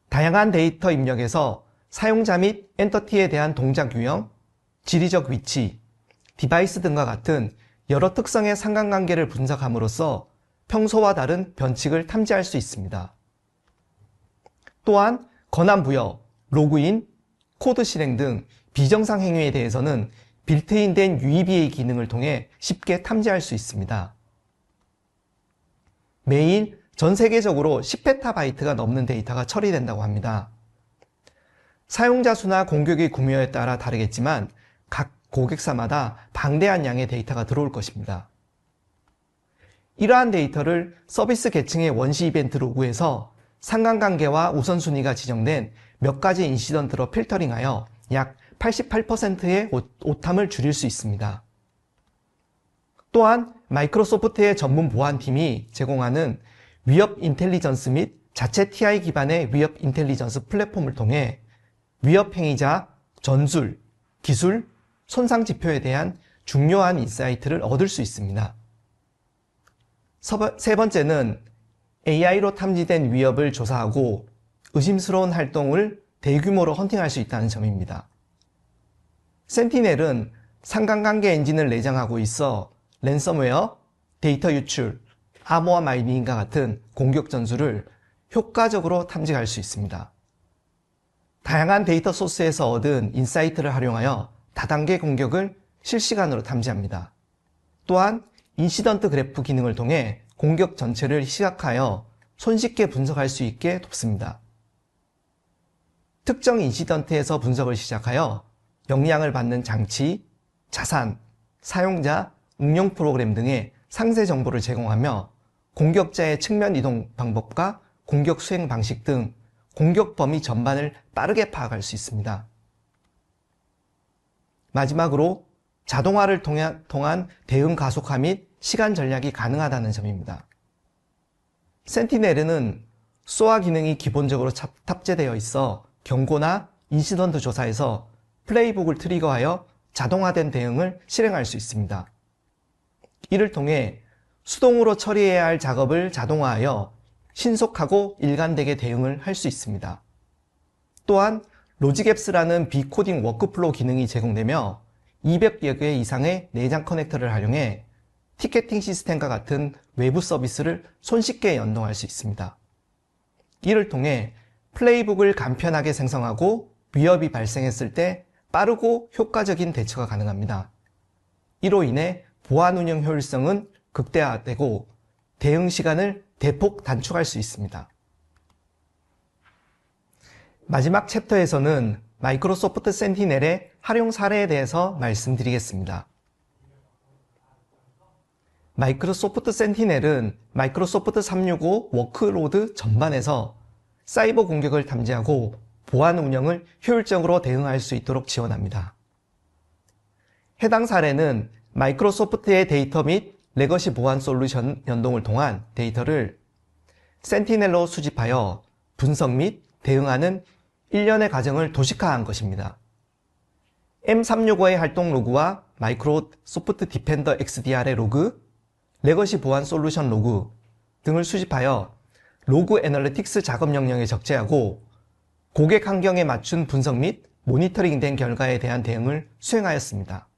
다양한 데이터 입력에서 사용자 및 엔터티에 대한 동작 유형, 지리적 위치, 디바이스 등과 같은 여러 특성의 상관관계를 분석함으로써 평소와 다른 변칙을 탐지할 수 있습니다. 또한 권한 부여, 로그인, 코드 실행 등 비정상 행위에 대해서는 빌트인된 UEBA 기능을 통해 쉽게 탐지할 수 있습니다. 매일 전 세계적으로 10페타바이트가 넘는 데이터가 처리된다고 합니다. 사용자 수나 공격의 규모에 따라 다르겠지만 각 고객사마다 방대한 양의 데이터가 들어올 것입니다. 이러한 데이터를 서비스 계층의 원시 이벤트 로그에서 상관관계와 우선순위가 지정된 몇 가지 인시던트로 필터링하여 약 88%의 오탐을 줄일 수 있습니다. 또한 마이크로소프트의 전문 보안팀이 제공하는 위협 인텔리전스 및 자체 TI 기반의 위협 인텔리전스 플랫폼을 통해 위협 행위자, 전술, 기술, 손상 지표에 대한 중요한 인사이트를 얻을 수 있습니다. 세 번째는 AI로 탐지된 위협을 조사하고 의심스러운 활동을 대규모로 헌팅할 수 있다는 점입니다. 센티넬은 상관관계 엔진을 내장하고 있어 랜섬웨어, 데이터 유출, 암호화 마이닝과 같은 공격 전술을 효과적으로 탐지할 수 있습니다. 다양한 데이터 소스에서 얻은 인사이트를 활용하여 다단계 공격을 실시간으로 탐지합니다. 또한 인시던트 그래프 기능을 통해 공격 전체를 시각하여 손쉽게 분석할 수 있게 돕습니다. 특정 인시던트에서 분석을 시작하여 영향을 받는 장치, 자산, 사용자, 응용 프로그램 등의 상세 정보를 제공하며 공격자의 측면 이동 방법과 공격 수행 방식 등 공격 범위 전반을 빠르게 파악할 수 있습니다. 마지막으로 자동화를 통한 대응 가속화 및 시간 전략이 가능하다는 점입니다. 센티넬은 SOA 기능이 기본적으로 탑재되어 있어 경고나 인시던트 조사에서 플레이북을 트리거하여 자동화된 대응을 실행할 수 있습니다. 이를 통해 수동으로 처리해야 할 작업을 자동화하여 신속하고 일관되게 대응을 할 수 있습니다. 또한 로직앱스라는 비코딩 워크플로우 기능이 제공되며 200여 개 이상의 내장 커넥터를 활용해 티켓팅 시스템과 같은 외부 서비스를 손쉽게 연동할 수 있습니다. 이를 통해 플레이북을 간편하게 생성하고 위협이 발생했을 때 빠르고 효과적인 대처가 가능합니다. 이로 인해 보안 운영 효율성은 극대화되고 대응 시간을 대폭 단축할 수 있습니다. 마지막 챕터에서는 마이크로소프트 센티넬의 활용 사례에 대해서 말씀드리겠습니다. 마이크로소프트 센티넬은 마이크로소프트 365 워크로드 전반에서 사이버 공격을 탐지하고 보안 운영을 효율적으로 대응할 수 있도록 지원합니다. 해당 사례는 마이크로소프트의 데이터 및 레거시 보안 솔루션 연동을 통한 데이터를 센티넬로 수집하여 분석 및 대응하는 일련의 과정을 도식화한 것입니다. M365의 활동 로그와 마이크로소프트 디펜더 XDR의 로그, 레거시 보안 솔루션 로그 등을 수집하여 로그 애널리틱스 작업 명령에 적재하고 고객 환경에 맞춘 분석 및 모니터링된 결과에 대한 대응을 수행하였습니다.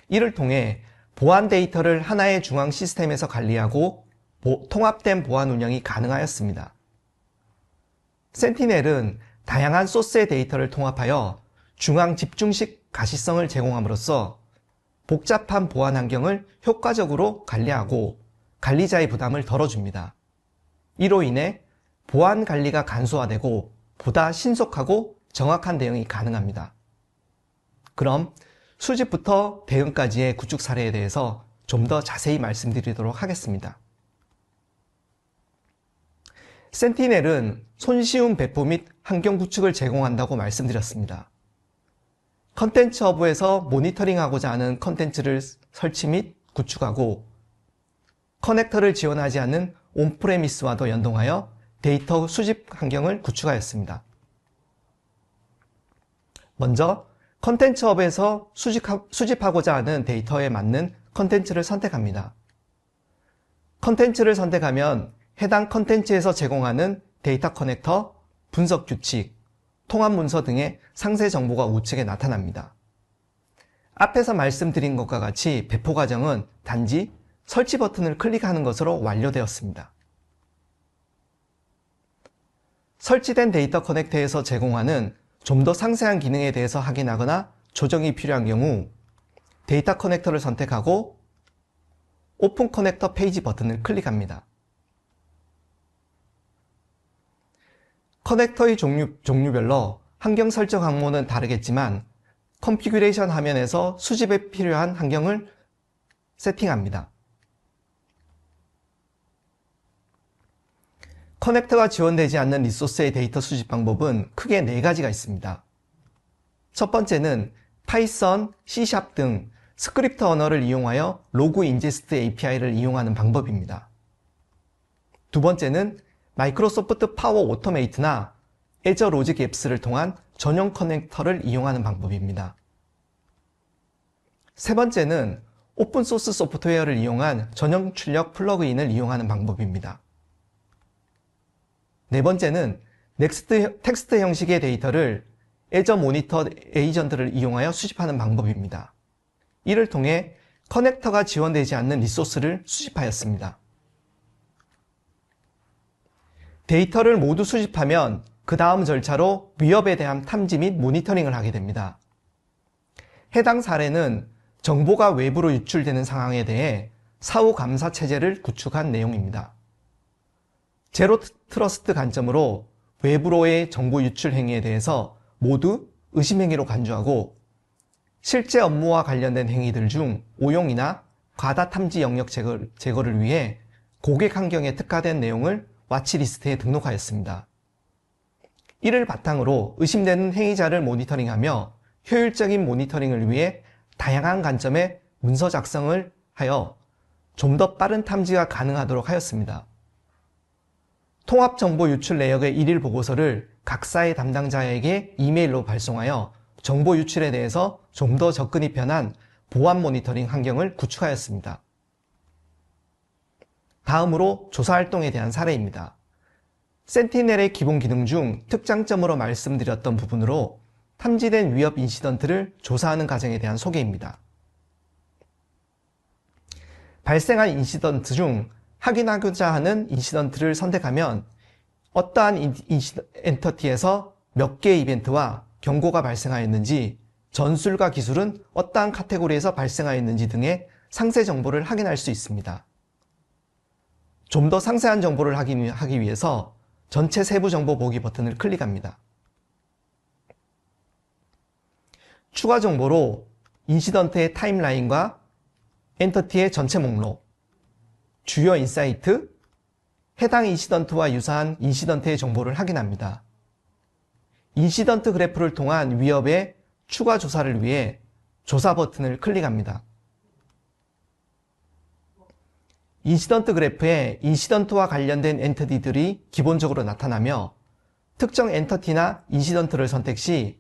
이를 통해 보안 데이터를 하나의 중앙 시스템에서 관리하고 통합된 보안 운영이 가능하였습니다. 센티넬은 다양한 소스의 데이터를 통합하여 중앙 집중식 가시성을 제공함으로써 복잡한 보안 환경을 효과적으로 관리하고 관리자의 부담을 덜어줍니다. 이로 인해 보안 관리가 간소화되고 보다 신속하고 정확한 대응이 가능합니다. 그럼 수집부터 대응까지의 구축 사례에 대해서 좀 더 자세히 말씀드리도록 하겠습니다. 센티넬은 손쉬운 배포 및 환경 구축을 제공한다고 말씀드렸습니다. 컨텐츠 허브에서 모니터링하고자 하는 컨텐츠를 설치 및 구축하고 커넥터를 지원하지 않는 온프레미스와도 연동하여 데이터 수집 환경을 구축하였습니다. 먼저 컨텐츠 허브에서 수집하고자 하는 데이터에 맞는 컨텐츠를 선택합니다. 컨텐츠를 선택하면 해당 컨텐츠에서 제공하는 데이터 커넥터, 분석 규칙, 통합 문서 등의 상세 정보가 우측에 나타납니다. 앞에서 말씀드린 것과 같이 배포 과정은 단지 설치 버튼을 클릭하는 것으로 완료되었습니다. 설치된 데이터 커넥터에서 제공하는 좀 더 상세한 기능에 대해서 확인하거나 조정이 필요한 경우 데이터 커넥터를 선택하고 오픈 커넥터 페이지 버튼을 클릭합니다. 커넥터의 종류별로 환경 설정 항목은 다르겠지만 컨피규레이션 화면에서 수집에 필요한 환경을 세팅합니다. 커넥터가 지원되지 않는 리소스의 데이터 수집 방법은 크게 4가지가 있습니다. 첫 번째는 파이썬, C# 등 스크립트 언어를 이용하여 로그 인제스트 API를 이용하는 방법입니다. 두 번째는 마이크로소프트 파워 오토메이트나 애저 로직 앱스를 통한 전용 커넥터를 이용하는 방법입니다. 세 번째는 오픈소스 소프트웨어를 이용한 전용 출력 플러그인을 이용하는 방법입니다. 네 번째는 텍스트 형식의 데이터를 애저 모니터 에이전트를 이용하여 수집하는 방법입니다. 이를 통해 커넥터가 지원되지 않는 리소스를 수집하였습니다. 데이터를 모두 수집하면 그 다음 절차로 위협에 대한 탐지 및 모니터링을 하게 됩니다. 해당 사례는 정보가 외부로 유출되는 상황에 대해 사후 감사 체제를 구축한 내용입니다. 제로 트러스트 관점으로 외부로의 정보 유출 행위에 대해서 모두 의심 행위로 간주하고 실제 업무와 관련된 행위들 중 오용이나 과다 탐지 영역 제거를 위해 고객 환경에 특화된 내용을 와치리스트에 등록하였습니다. 이를 바탕으로 의심되는 행위자를 모니터링하며 효율적인 모니터링을 위해 다양한 관점의 문서 작성을 하여 좀 더 빠른 탐지가 가능하도록 하였습니다. 통합정보 유출 내역의 일일 보고서를 각사의 담당자에게 이메일로 발송하여 정보 유출에 대해서 좀 더 접근이 편한 보안 모니터링 환경을 구축하였습니다. 다음으로 조사활동에 대한 사례입니다. 센티넬의 기본 기능 중 특장점으로 말씀드렸던 부분으로 탐지된 위협 인시던트를 조사하는 과정에 대한 소개입니다. 발생한 인시던트 중 확인하고자 하는 인시던트를 선택하면 어떠한 엔터티에서 몇 개의 이벤트와 경고가 발생하였는지, 전술과 기술은 어떠한 카테고리에서 발생하였는지 등의 상세 정보를 확인할 수 있습니다. 좀 더 상세한 정보를 하기 위해서 전체 세부 정보 보기 버튼을 클릭합니다. 추가 정보로 인시던트의 타임라인과 엔터티의 전체 목록, 주요 인사이트, 해당 인시던트와 유사한 인시던트의 정보를 확인합니다. 인시던트 그래프를 통한 위협의 추가 조사를 위해 조사 버튼을 클릭합니다. 인시던트 그래프에 인시던트와 관련된 엔티티들이 기본적으로 나타나며 특정 엔터티나 인시던트를 선택 시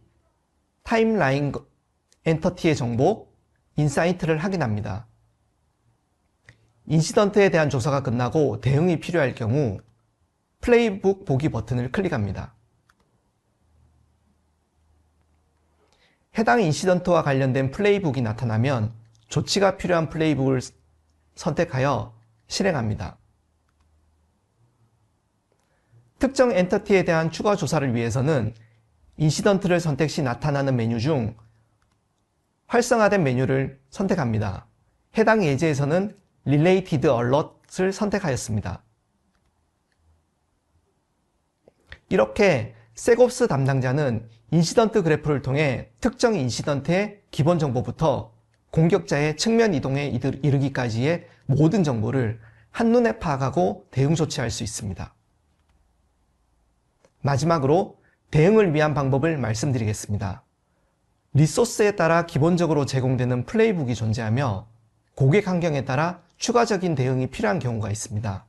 타임라인 엔터티의 정보, 인사이트를 확인합니다. 인시던트에 대한 조사가 끝나고 대응이 필요할 경우 플레이북 보기 버튼을 클릭합니다. 해당 인시던트와 관련된 플레이북이 나타나면 조치가 필요한 플레이북을 선택하여 실행합니다. 특정 엔터티에 대한 추가 조사를 위해서는 인시던트를 선택 시 나타나는 메뉴 중 활성화된 메뉴를 선택합니다. 해당 예제에서는 Related Alert을 선택하였습니다. 이렇게 섹옵스 담당자는 인시던트 그래프를 통해 특정 인시던트의 기본 정보부터 공격자의 측면 이동에 이르기까지의 모든 정보를 한눈에 파악하고 대응 조치할 수 있습니다. 마지막으로 대응을 위한 방법을 말씀드리겠습니다. 리소스에 따라 기본적으로 제공되는 플레이북이 존재하며 고객 환경에 따라 추가적인 대응이 필요한 경우가 있습니다.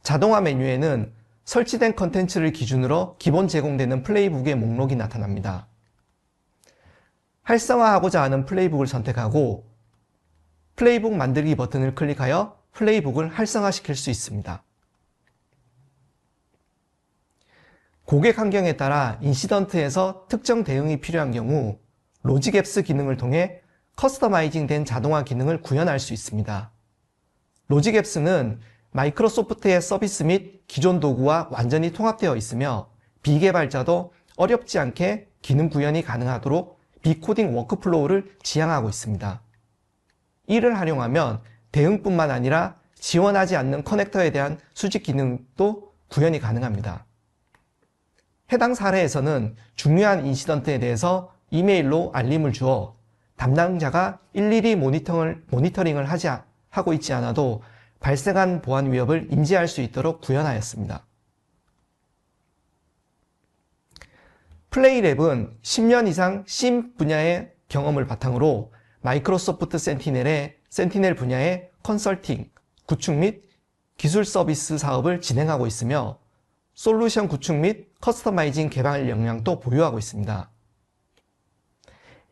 자동화 메뉴에는 설치된 컨텐츠를 기준으로 기본 제공되는 플레이북의 목록이 나타납니다. 활성화하고자 하는 플레이북을 선택하고 플레이북 만들기 버튼을 클릭하여 플레이북을 활성화시킬 수 있습니다. 고객 환경에 따라 인시던트에서 특정 대응이 필요한 경우 로직앱스 기능을 통해 커스터마이징 된 자동화 기능을 구현할 수 있습니다. 로직앱스는 마이크로소프트의 서비스 및 기존 도구와 완전히 통합되어 있으며 비개발자도 어렵지 않게 기능 구현이 가능하도록 비코딩 워크플로우를 지향하고 있습니다. 이를 활용하면 대응뿐만 아니라 지원하지 않는 커넥터에 대한 수집 기능도 구현이 가능합니다. 해당 사례에서는 중요한 인시던트에 대해서 이메일로 알림을 주어 담당자가 일일이 모니터링을 하고 있지 않아도 발생한 보안 위협을 인지할 수 있도록 구현하였습니다. 플레이랩은 10년 이상 SIEM 분야의 경험을 바탕으로 마이크로소프트 센티넬 분야의 컨설팅, 구축 및 기술 서비스 사업을 진행하고 있으며 솔루션 구축 및 커스터마이징 개발 역량도 보유하고 있습니다.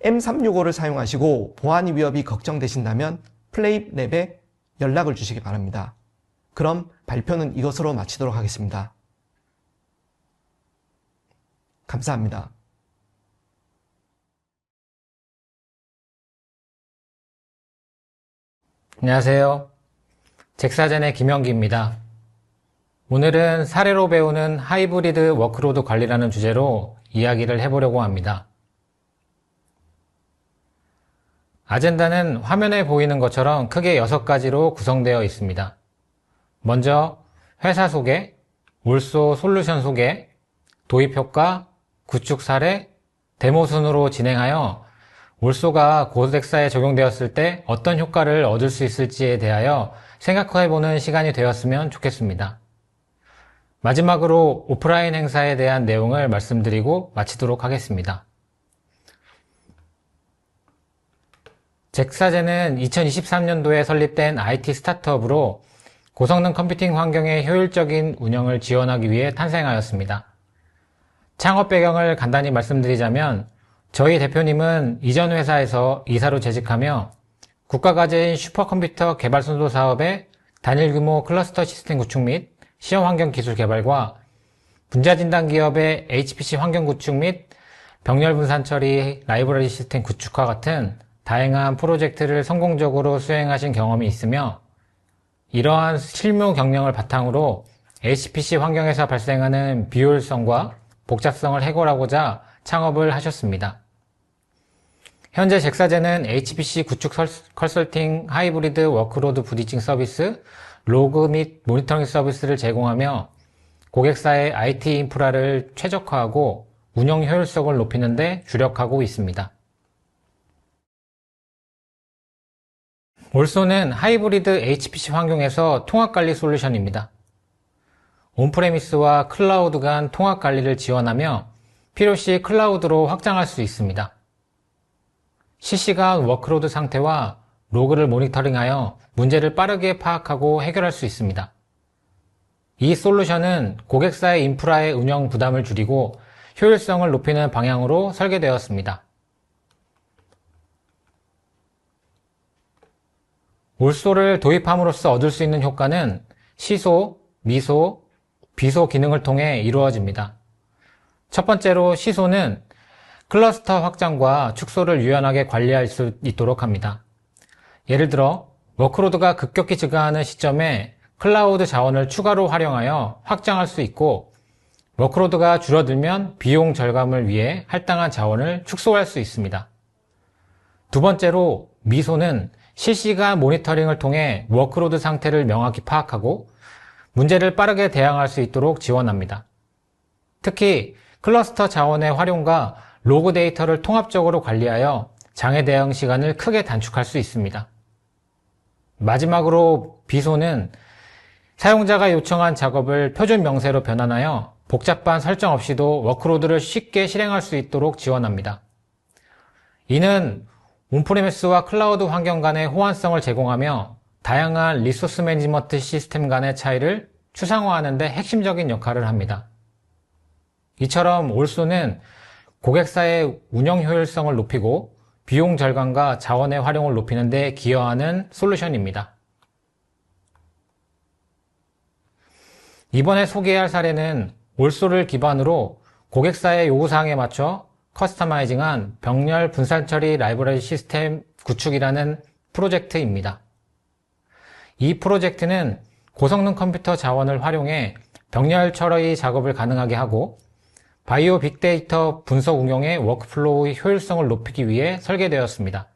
M365를 사용하시고 보안 위협이 걱정되신다면 플레이랩에 연락을 주시기 바랍니다. 그럼 발표는 이것으로 마치도록 하겠습니다. 감사합니다. 안녕하세요. 잭사젠의 김영기입니다. 오늘은 사례로 배우는 하이브리드 워크로드 관리라는 주제로 이야기를 해보려고 합니다. 아젠다는 화면에 보이는 것처럼 크게 6가지로 구성되어 있습니다. 먼저 회사 소개, 올소 솔루션 소개, 도입 효과, 구축 사례, 데모 순으로 진행하여 올소가 고객사에 적용되었을 때 어떤 효과를 얻을 수 있을지에 대하여 생각해보는 시간이 되었으면 좋겠습니다. 마지막으로 오프라인 행사에 대한 내용을 말씀드리고 마치도록 하겠습니다. 잭사젠은 2023년도에 설립된 IT 스타트업으로 고성능 컴퓨팅 환경의 효율적인 운영을 지원하기 위해 탄생하였습니다. 창업 배경을 간단히 말씀드리자면 저희 대표님은 이전 회사에서 이사로 재직하며 국가과제인 슈퍼컴퓨터 개발 선도 사업의 단일 규모 클러스터 시스템 구축 및 시험 환경 기술 개발과 분자진단 기업의 HPC 환경 구축 및 병렬 분산 처리 라이브러리 시스템 구축과 같은 다양한 프로젝트를 성공적으로 수행하신 경험이 있으며 이러한 실무 경력을 바탕으로 HPC 환경에서 발생하는 비효율성과 복잡성을 해결하고자 창업을 하셨습니다. 현재 잭사젠은 HPC 구축 컨설팅 하이브리드 워크로드 부디칭 서비스, 로그 및 모니터링 서비스를 제공하며 고객사의 IT 인프라를 최적화하고 운영 효율성을 높이는 데 주력하고 있습니다. 올소는 하이브리드 HPC 환경에서 통합관리 솔루션입니다. 온프레미스와 클라우드 간 통합관리를 지원하며 필요시 클라우드로 확장할 수 있습니다. 실시간 워크로드 상태와 로그를 모니터링하여 문제를 빠르게 파악하고 해결할 수 있습니다. 이 솔루션은 고객사의 인프라의 운영 부담을 줄이고 효율성을 높이는 방향으로 설계되었습니다. 올소를 도입함으로써 얻을 수 있는 효과는 시소, 미소, 비소 기능을 통해 이루어집니다. 첫 번째로 시소는 클러스터 확장과 축소를 유연하게 관리할 수 있도록 합니다. 예를 들어 워크로드가 급격히 증가하는 시점에 클라우드 자원을 추가로 활용하여 확장할 수 있고 워크로드가 줄어들면 비용 절감을 위해 할당한 자원을 축소할 수 있습니다. 두 번째로 미소는 실시간 모니터링을 통해 워크로드 상태를 명확히 파악하고 문제를 빠르게 대응할 수 있도록 지원합니다. 특히 클러스터 자원의 활용과 로그 데이터를 통합적으로 관리하여 장애 대응 시간을 크게 단축할 수 있습니다. 마지막으로 비소는 사용자가 요청한 작업을 표준 명세로 변환하여 복잡한 설정 없이도 워크로드를 쉽게 실행할 수 있도록 지원합니다. 이는 온프리미스와 클라우드 환경 간의 호환성을 제공하며 다양한 리소스 매니지먼트 시스템 간의 차이를 추상화하는 데 핵심적인 역할을 합니다. 이처럼 올소는 고객사의 운영 효율성을 높이고 비용 절감과 자원의 활용을 높이는 데 기여하는 솔루션입니다. 이번에 소개할 사례는 올소를 기반으로 고객사의 요구사항에 맞춰 커스터마이징한 병렬 분산 처리 라이브러리 시스템 구축이라는 프로젝트입니다. 이 프로젝트는 고성능 컴퓨터 자원을 활용해 병렬 처리 작업을 가능하게 하고 바이오 빅데이터 분석 응용의 워크플로우의 효율성을 높이기 위해 설계되었습니다.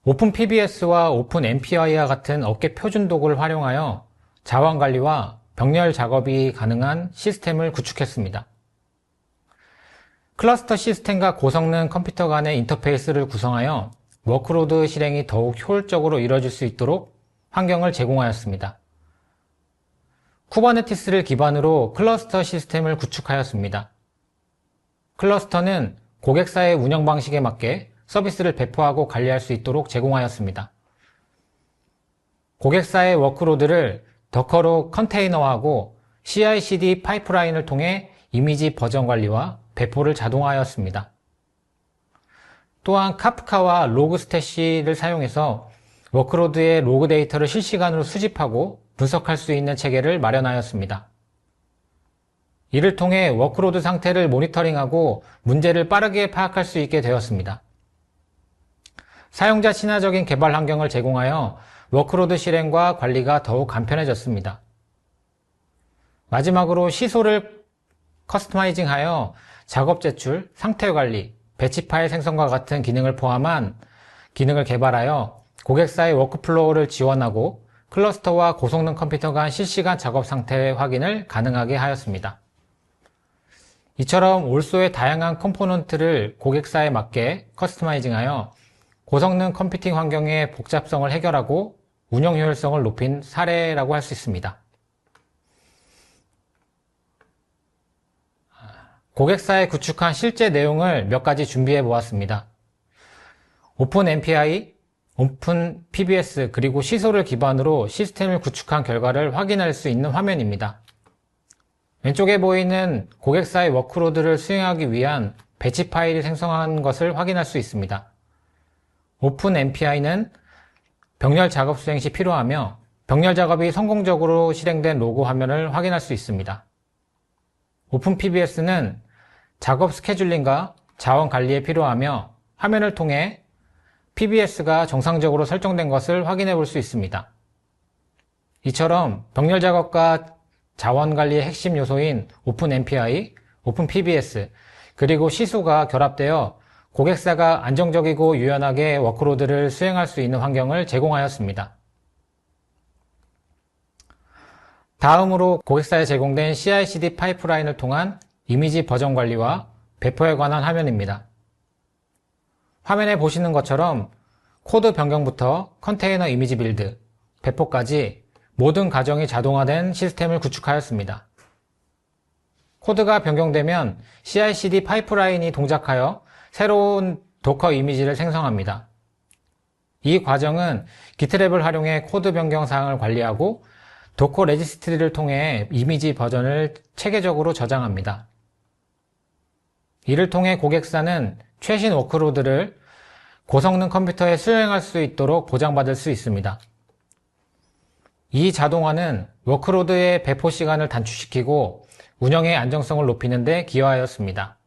오픈 PBS와 오픈 MPI와 같은 업계 표준 도구를 활용하여 자원 관리와 병렬 작업이 가능한 시스템을 구축했습니다. 클러스터 시스템과 고성능 컴퓨터 간의 인터페이스를 구성하여 워크로드 실행이 더욱 효율적으로 이루어질 수 있도록 환경을 제공하였습니다. 쿠버네티스를 기반으로 클러스터 시스템을 구축하였습니다. 클러스터는 고객사의 운영 방식에 맞게 서비스를 배포하고 관리할 수 있도록 제공하였습니다. 고객사의 워크로드를 더커로 컨테이너화하고 CI/CD 파이프라인을 통해 이미지 버전 관리와 배포를 자동화하였습니다. 또한 카프카와 로그스태시를 사용해서 워크로드의 로그 데이터를 실시간으로 수집하고 분석할 수 있는 체계를 마련하였습니다. 이를 통해 워크로드 상태를 모니터링하고 문제를 빠르게 파악할 수 있게 되었습니다. 사용자 친화적인 개발 환경을 제공하여 워크로드 실행과 관리가 더욱 간편해졌습니다. 마지막으로 시소를 커스터마이징하여 작업 제출, 상태 관리, 배치 파일 생성과 같은 기능을 포함한 기능을 개발하여 고객사의 워크플로우를 지원하고 클러스터와 고성능 컴퓨터 간 실시간 작업 상태 확인을 가능하게 하였습니다. 이처럼 올소의 다양한 컴포넌트를 고객사에 맞게 커스터마이징하여 고성능 컴퓨팅 환경의 복잡성을 해결하고 운영 효율성을 높인 사례라고 할 수 있습니다. 고객사에 구축한 실제 내용을 몇 가지 준비해 보았습니다. 오픈 MPI, 오픈 PBS, 그리고 시소를 기반으로 시스템을 구축한 결과를 확인할 수 있는 화면입니다. 왼쪽에 보이는 고객사의 워크로드를 수행하기 위한 배치 파일이 생성한 것을 확인할 수 있습니다. 오픈 MPI는 병렬 작업 수행 시 필요하며 병렬 작업이 성공적으로 실행된 로그 화면을 확인할 수 있습니다. 오픈 PBS는 작업 스케줄링과 자원 관리에 필요하며 화면을 통해 PBS가 정상적으로 설정된 것을 확인해 볼 수 있습니다. 이처럼 병렬 작업과 자원 관리의 핵심 요소인 오픈 MPI, 오픈 PBS, 그리고 시소가 결합되어 고객사가 안정적이고 유연하게 워크로드를 수행할 수 있는 환경을 제공하였습니다. 다음으로 고객사에 제공된 CI/CD 파이프라인을 통한 이미지 버전 관리와 배포에 관한 화면입니다. 화면에 보시는 것처럼 코드 변경부터 컨테이너 이미지 빌드, 배포까지 모든 과정이 자동화된 시스템을 구축하였습니다. 코드가 변경되면 CI/CD 파이프라인이 동작하여 새로운 도커 이미지를 생성합니다. 이 과정은 기트랩을 활용해 코드 변경 사항을 관리하고 도커 레지스트리를 통해 이미지 버전을 체계적으로 저장합니다. 이를 통해 고객사는 최신 워크로드를 고성능 컴퓨터에 수행할 수 있도록 보장받을 수 있습니다. 이 자동화는 워크로드의 배포 시간을 단축시키고 운영의 안정성을 높이는 데 기여하였습니다.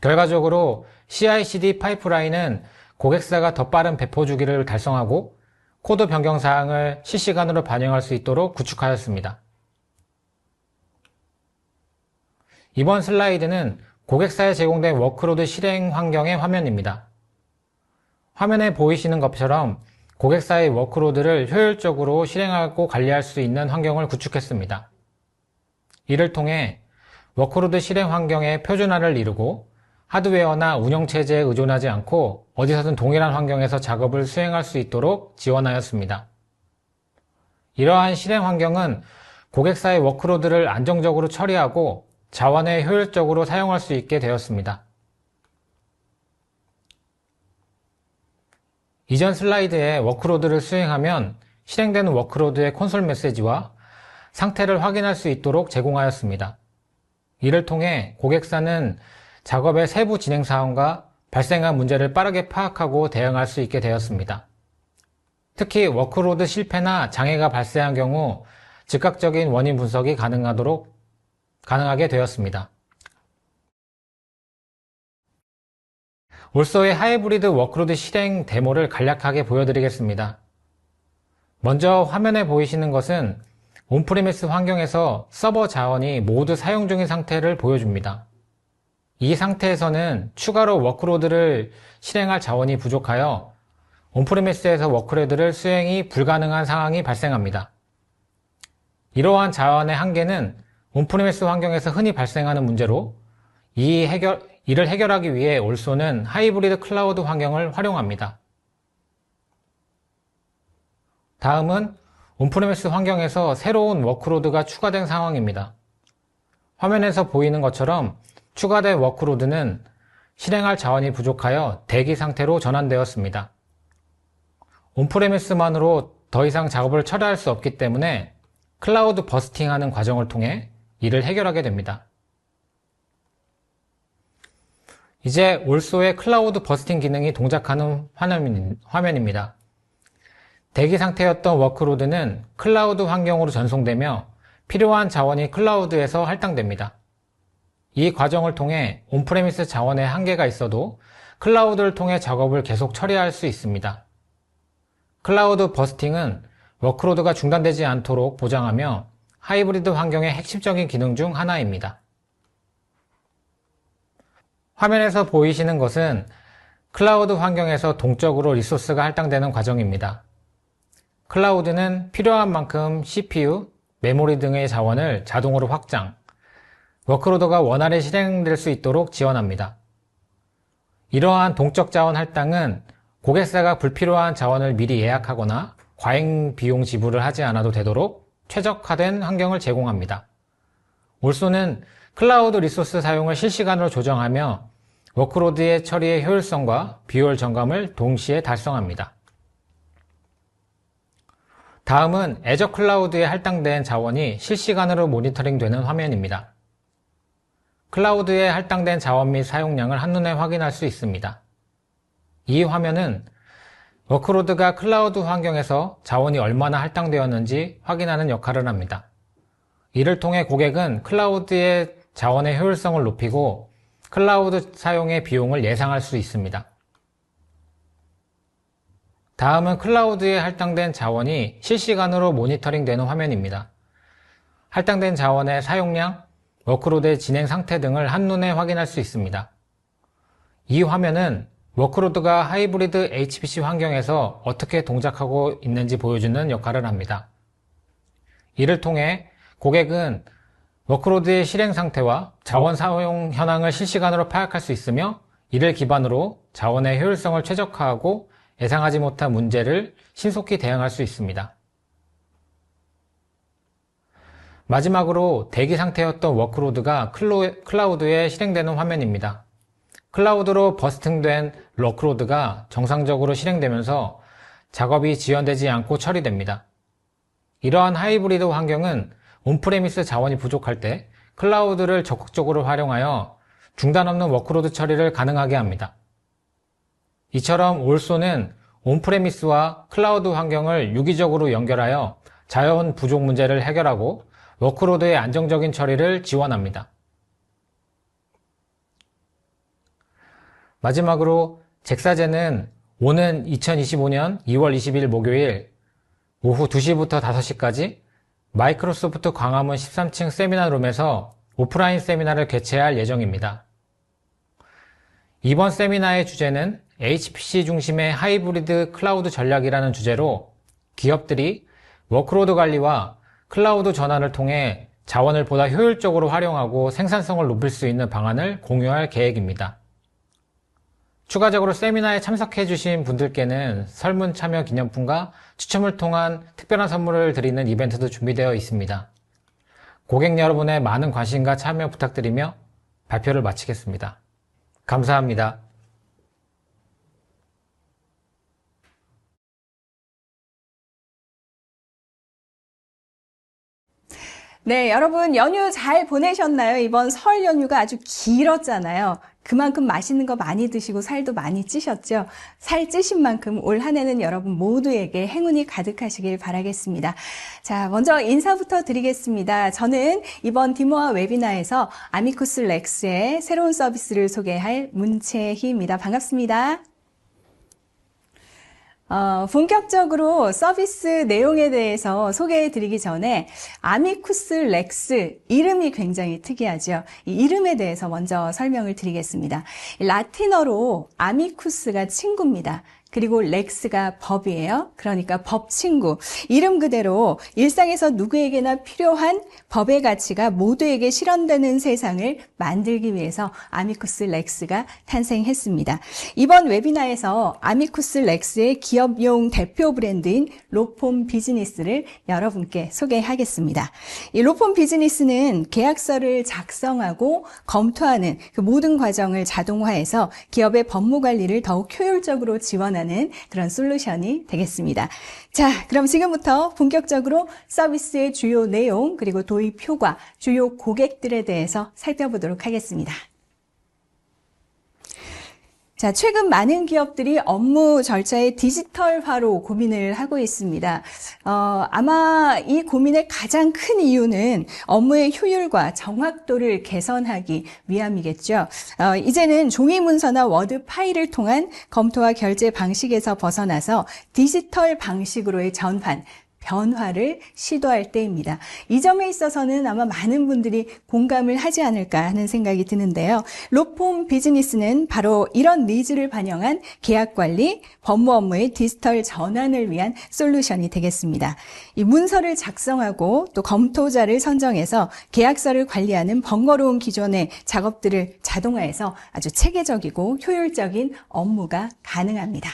결과적으로 CI/CD 파이프라인은 고객사가 더 빠른 배포 주기를 달성하고 코드 변경 사항을 실시간으로 반영할 수 있도록 구축하였습니다. 이번 슬라이드는 고객사에 제공된 워크로드 실행 환경의 화면입니다. 화면에 보이시는 것처럼 고객사의 워크로드를 효율적으로 실행하고 관리할 수 있는 환경을 구축했습니다. 이를 통해 워크로드 실행 환경의 표준화를 이루고 하드웨어나 운영체제에 의존하지 않고 어디서든 동일한 환경에서 작업을 수행할 수 있도록 지원하였습니다. 이러한 실행 환경은 고객사의 워크로드를 안정적으로 처리하고 자원을 효율적으로 사용할 수 있게 되었습니다. 이전 슬라이드에 워크로드를 수행하면 실행되는 워크로드의 콘솔 메시지와 상태를 확인할 수 있도록 제공하였습니다. 이를 통해 고객사는 작업의 세부 진행 사항과 발생한 문제를 빠르게 파악하고 대응할 수 있게 되었습니다. 특히 워크로드 실패나 장애가 발생한 경우 즉각적인 원인 분석이 가능하게 되었습니다. 올소의 하이브리드 워크로드 실행 데모를 간략하게 보여드리겠습니다. 먼저 화면에 보이시는 것은 온프리미스 환경에서 서버 자원이 모두 사용 중인 상태를 보여줍니다. 이 상태에서는 추가로 워크로드를 실행할 자원이 부족하여 온프리미스에서 워크로드를 수행이 불가능한 상황이 발생합니다. 이러한 자원의 한계는 온프리미스 환경에서 흔히 발생하는 문제로 이를 해결하기 위해 올소는 하이브리드 클라우드 환경을 활용합니다. 다음은 온프리미스 환경에서 새로운 워크로드가 추가된 상황입니다. 화면에서 보이는 것처럼 추가된 워크로드는 실행할 자원이 부족하여 대기 상태로 전환되었습니다. 온프리미스만으로 더 이상 작업을 처리할 수 없기 때문에 클라우드 버스팅하는 과정을 통해 이를 해결하게 됩니다. 이제 올소의 클라우드 버스팅 기능이 동작하는 화면입니다. 대기 상태였던 워크로드는 클라우드 환경으로 전송되며 필요한 자원이 클라우드에서 할당됩니다. 이 과정을 통해 온프레미스 자원에 한계가 있어도 클라우드를 통해 작업을 계속 처리할 수 있습니다. 클라우드 버스팅은 워크로드가 중단되지 않도록 보장하며 하이브리드 환경의 핵심적인 기능 중 하나입니다. 화면에서 보이시는 것은 클라우드 환경에서 동적으로 리소스가 할당되는 과정입니다. 클라우드는 필요한 만큼 CPU, 메모리 등의 자원을 자동으로 확장, 워크로드가 원활히 실행될 수 있도록 지원합니다. 이러한 동적 자원 할당은 고객사가 불필요한 자원을 미리 예약하거나 과잉 비용 지불을 하지 않아도 되도록 최적화된 환경을 제공합니다. 올소는 클라우드 리소스 사용을 실시간으로 조정하며 워크로드의 처리의 효율성과 비효율 점검을 동시에 달성합니다. 다음은 애저 클라우드에 할당된 자원이 실시간으로 모니터링되는 화면입니다. 클라우드에 할당된 자원 및 사용량을 한눈에 확인할 수 있습니다. 이 화면은 워크로드가 클라우드 환경에서 자원이 얼마나 할당되었는지 확인하는 역할을 합니다. 이를 통해 고객은 클라우드의 자원의 효율성을 높이고 클라우드 사용의 비용을 예상할 수 있습니다. 다음은 클라우드에 할당된 자원이 실시간으로 모니터링되는 화면입니다. 할당된 자원의 사용량, 워크로드의 진행 상태 등을 한눈에 확인할 수 있습니다. 이 화면은 워크로드가 하이브리드 HPC 환경에서 어떻게 동작하고 있는지 보여주는 역할을 합니다. 이를 통해 고객은 워크로드의 실행 상태와 자원 사용 현황을 실시간으로 파악할 수 있으며 이를 기반으로 자원의 효율성을 최적화하고 예상하지 못한 문제를 신속히 대응할 수 있습니다. 마지막으로 대기 상태였던 워크로드가 클라우드에 실행되는 화면입니다. 클라우드로 버스팅된 워크로드가 정상적으로 실행되면서 작업이 지연되지 않고 처리됩니다. 이러한 하이브리드 환경은 온프레미스 자원이 부족할 때 클라우드를 적극적으로 활용하여 중단 없는 워크로드 처리를 가능하게 합니다. 이처럼 올소는 온프레미스와 클라우드 환경을 유기적으로 연결하여 자원 부족 문제를 해결하고 워크로드의 안정적인 처리를 지원합니다. 마지막으로 잭사제는 오는 2025년 2월 20일 목요일 오후 2시부터 5시까지 마이크로소프트 광화문 13층 세미나룸에서 오프라인 세미나를 개최할 예정입니다. 이번 세미나의 주제는 HPC 중심의 하이브리드 클라우드 전략이라는 주제로 기업들이 워크로드 관리와 클라우드 전환을 통해 자원을 보다 효율적으로 활용하고 생산성을 높일 수 있는 방안을 공유할 계획입니다. 추가적으로 세미나에 참석해 주신 분들께는 설문 참여 기념품과 추첨을 통한 특별한 선물을 드리는 이벤트도 준비되어 있습니다. 고객 여러분의 많은 관심과 참여 부탁드리며 발표를 마치겠습니다. 감사합니다. 네, 여러분 연휴 잘 보내셨나요? 이번 설 연휴가 아주 길었잖아요. 그만큼 맛있는 거 많이 드시고 살도 많이 찌셨죠? 살 찌신 만큼 올 한 해는 여러분 모두에게 행운이 가득하시길 바라겠습니다. 자, 먼저 인사부터 드리겠습니다. 저는 이번 디모아 웨비나에서 아미쿠스 렉스의 새로운 서비스를 소개할 문채희입니다. 반갑습니다. 본격적으로 서비스 내용에 대해서 소개해 드리기 전에 아미쿠스 렉스 이름이 굉장히 특이하죠. 이 이름에 대해서 먼저 설명을 드리겠습니다. 라틴어로 아미쿠스가 친구입니다. 그리고 렉스가 법이에요. 그러니까 법 친구. 이름 그대로 일상에서 누구에게나 필요한 법의 가치가 모두에게 실현되는 세상을 만들기 위해서 아미쿠스 렉스가 탄생했습니다. 이번 웨비나에서 아미쿠스 렉스의 기업용 대표 브랜드인 로폼 비즈니스를 여러분께 소개하겠습니다. 이 로폼 비즈니스는 계약서를 작성하고 검토하는 그 모든 과정을 자동화해서 기업의 법무 관리를 더욱 효율적으로 지원하는 그런 솔루션이 되겠습니다. 자, 그럼 지금부터 본격적으로 서비스의 주요 내용 그리고 도입 효과, 주요 고객들에 대해서 살펴보도록 하겠습니다. 자, 최근 많은 기업들이 업무 절차의 디지털화로 고민을 하고 있습니다. 아마 이 고민의 가장 큰 이유는 업무의 효율과 정확도를 개선하기 위함이겠죠. 이제는 종이 문서나 워드 파일을 통한 검토와 결제 방식에서 벗어나서 디지털 방식으로의 전환, 변화를 시도할 때입니다. 이 점에 있어서는 아마 많은 분들이 공감을 하지 않을까 하는 생각이 드는데요. 로폼 비즈니스는 바로 이런 니즈를 반영한 계약 관리, 법무 업무의 디지털 전환을 위한 솔루션이 되겠습니다. 이 문서를 작성하고 또 검토자를 선정해서 계약서를 관리하는 번거로운 기존의 작업들을 자동화해서 아주 체계적이고 효율적인 업무가 가능합니다.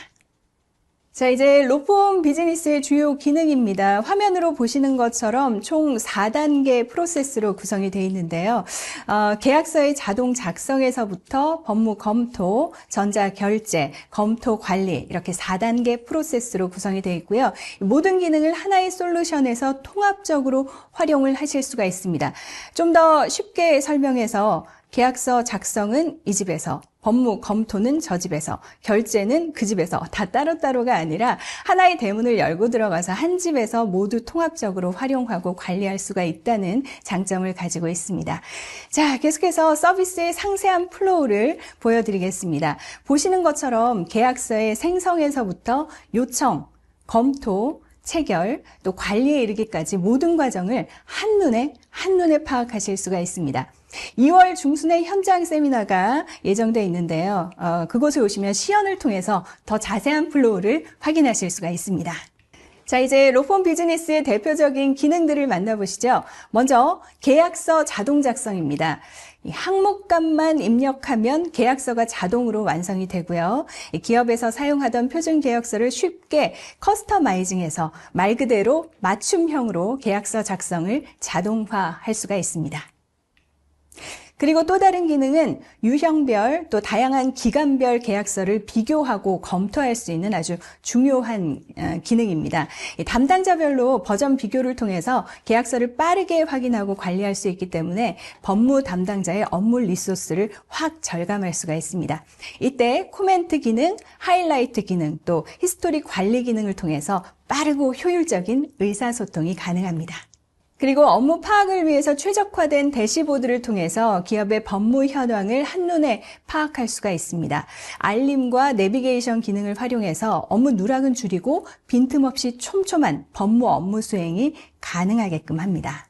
자, 이제 로폼 비즈니스의 주요 기능입니다. 화면으로 보시는 것처럼 총 4단계 프로세스로 구성이 되어 있는데요. 계약서의 자동 작성에서부터 법무 검토, 전자 결제, 검토 관리 이렇게 4단계 프로세스로 구성이 되어 있고요. 모든 기능을 하나의 솔루션에서 통합적으로 활용을 하실 수가 있습니다. 좀 더 쉽게 설명해서 계약서 작성은 이 집에서, 법무 검토는 저 집에서, 결제는 그 집에서 다 따로따로가 아니라 하나의 대문을 열고 들어가서 한 집에서 모두 통합적으로 활용하고 관리할 수가 있다는 장점을 가지고 있습니다. 자, 계속해서 서비스의 상세한 플로우를 보여드리겠습니다. 보시는 것처럼 계약서의 생성에서부터 요청, 검토, 체결, 또 관리에 이르기까지 모든 과정을 한눈에 파악하실 수가 있습니다. 2월 중순에 현장 세미나가 예정되어 있는데요. 그곳에 오시면 시연을 통해서 더 자세한 플로우를 확인하실 수가 있습니다. 자, 이제 로폼 비즈니스의 대표적인 기능들을 만나보시죠. 먼저 계약서 자동 작성입니다. 이 항목값만 입력하면 계약서가 자동으로 완성이 되고요. 기업에서 사용하던 표준 계약서를 쉽게 커스터마이징해서 말 그대로 맞춤형으로 계약서 작성을 자동화할 수가 있습니다. 그리고 또 다른 기능은 유형별 또 다양한 기간별 계약서를 비교하고 검토할 수 있는 아주 중요한 기능입니다. 담당자별로 버전 비교를 통해서 계약서를 빠르게 확인하고 관리할 수 있기 때문에 법무 담당자의 업무 리소스를 확 절감할 수가 있습니다. 이때 코멘트 기능, 하이라이트 기능, 또 히스토리 관리 기능을 통해서 빠르고 효율적인 의사소통이 가능합니다. 그리고 업무 파악을 위해서 최적화된 대시보드를 통해서 기업의 법무 현황을 한눈에 파악할 수가 있습니다. 알림과 내비게이션 기능을 활용해서 업무 누락은 줄이고 빈틈없이 촘촘한 법무 업무 수행이 가능하게끔 합니다.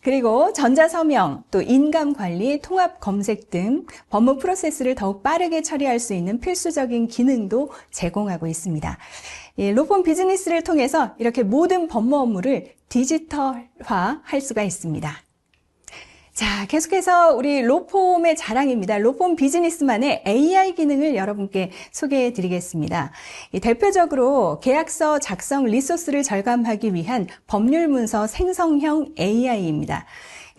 그리고 전자서명, 또 인감관리, 통합검색 등 법무 프로세스를 더욱 빠르게 처리할 수 있는 필수적인 기능도 제공하고 있습니다. 로폼 비즈니스를 통해서 이렇게 모든 법무 업무를 디지털화 할 수가 있습니다. 자, 계속해서 우리 로폼의 자랑입니다. 로폼 비즈니스만의 AI 기능을 여러분께 소개해 드리겠습니다. 대표적으로 계약서 작성 리소스를 절감하기 위한 법률 문서 생성형 AI입니다.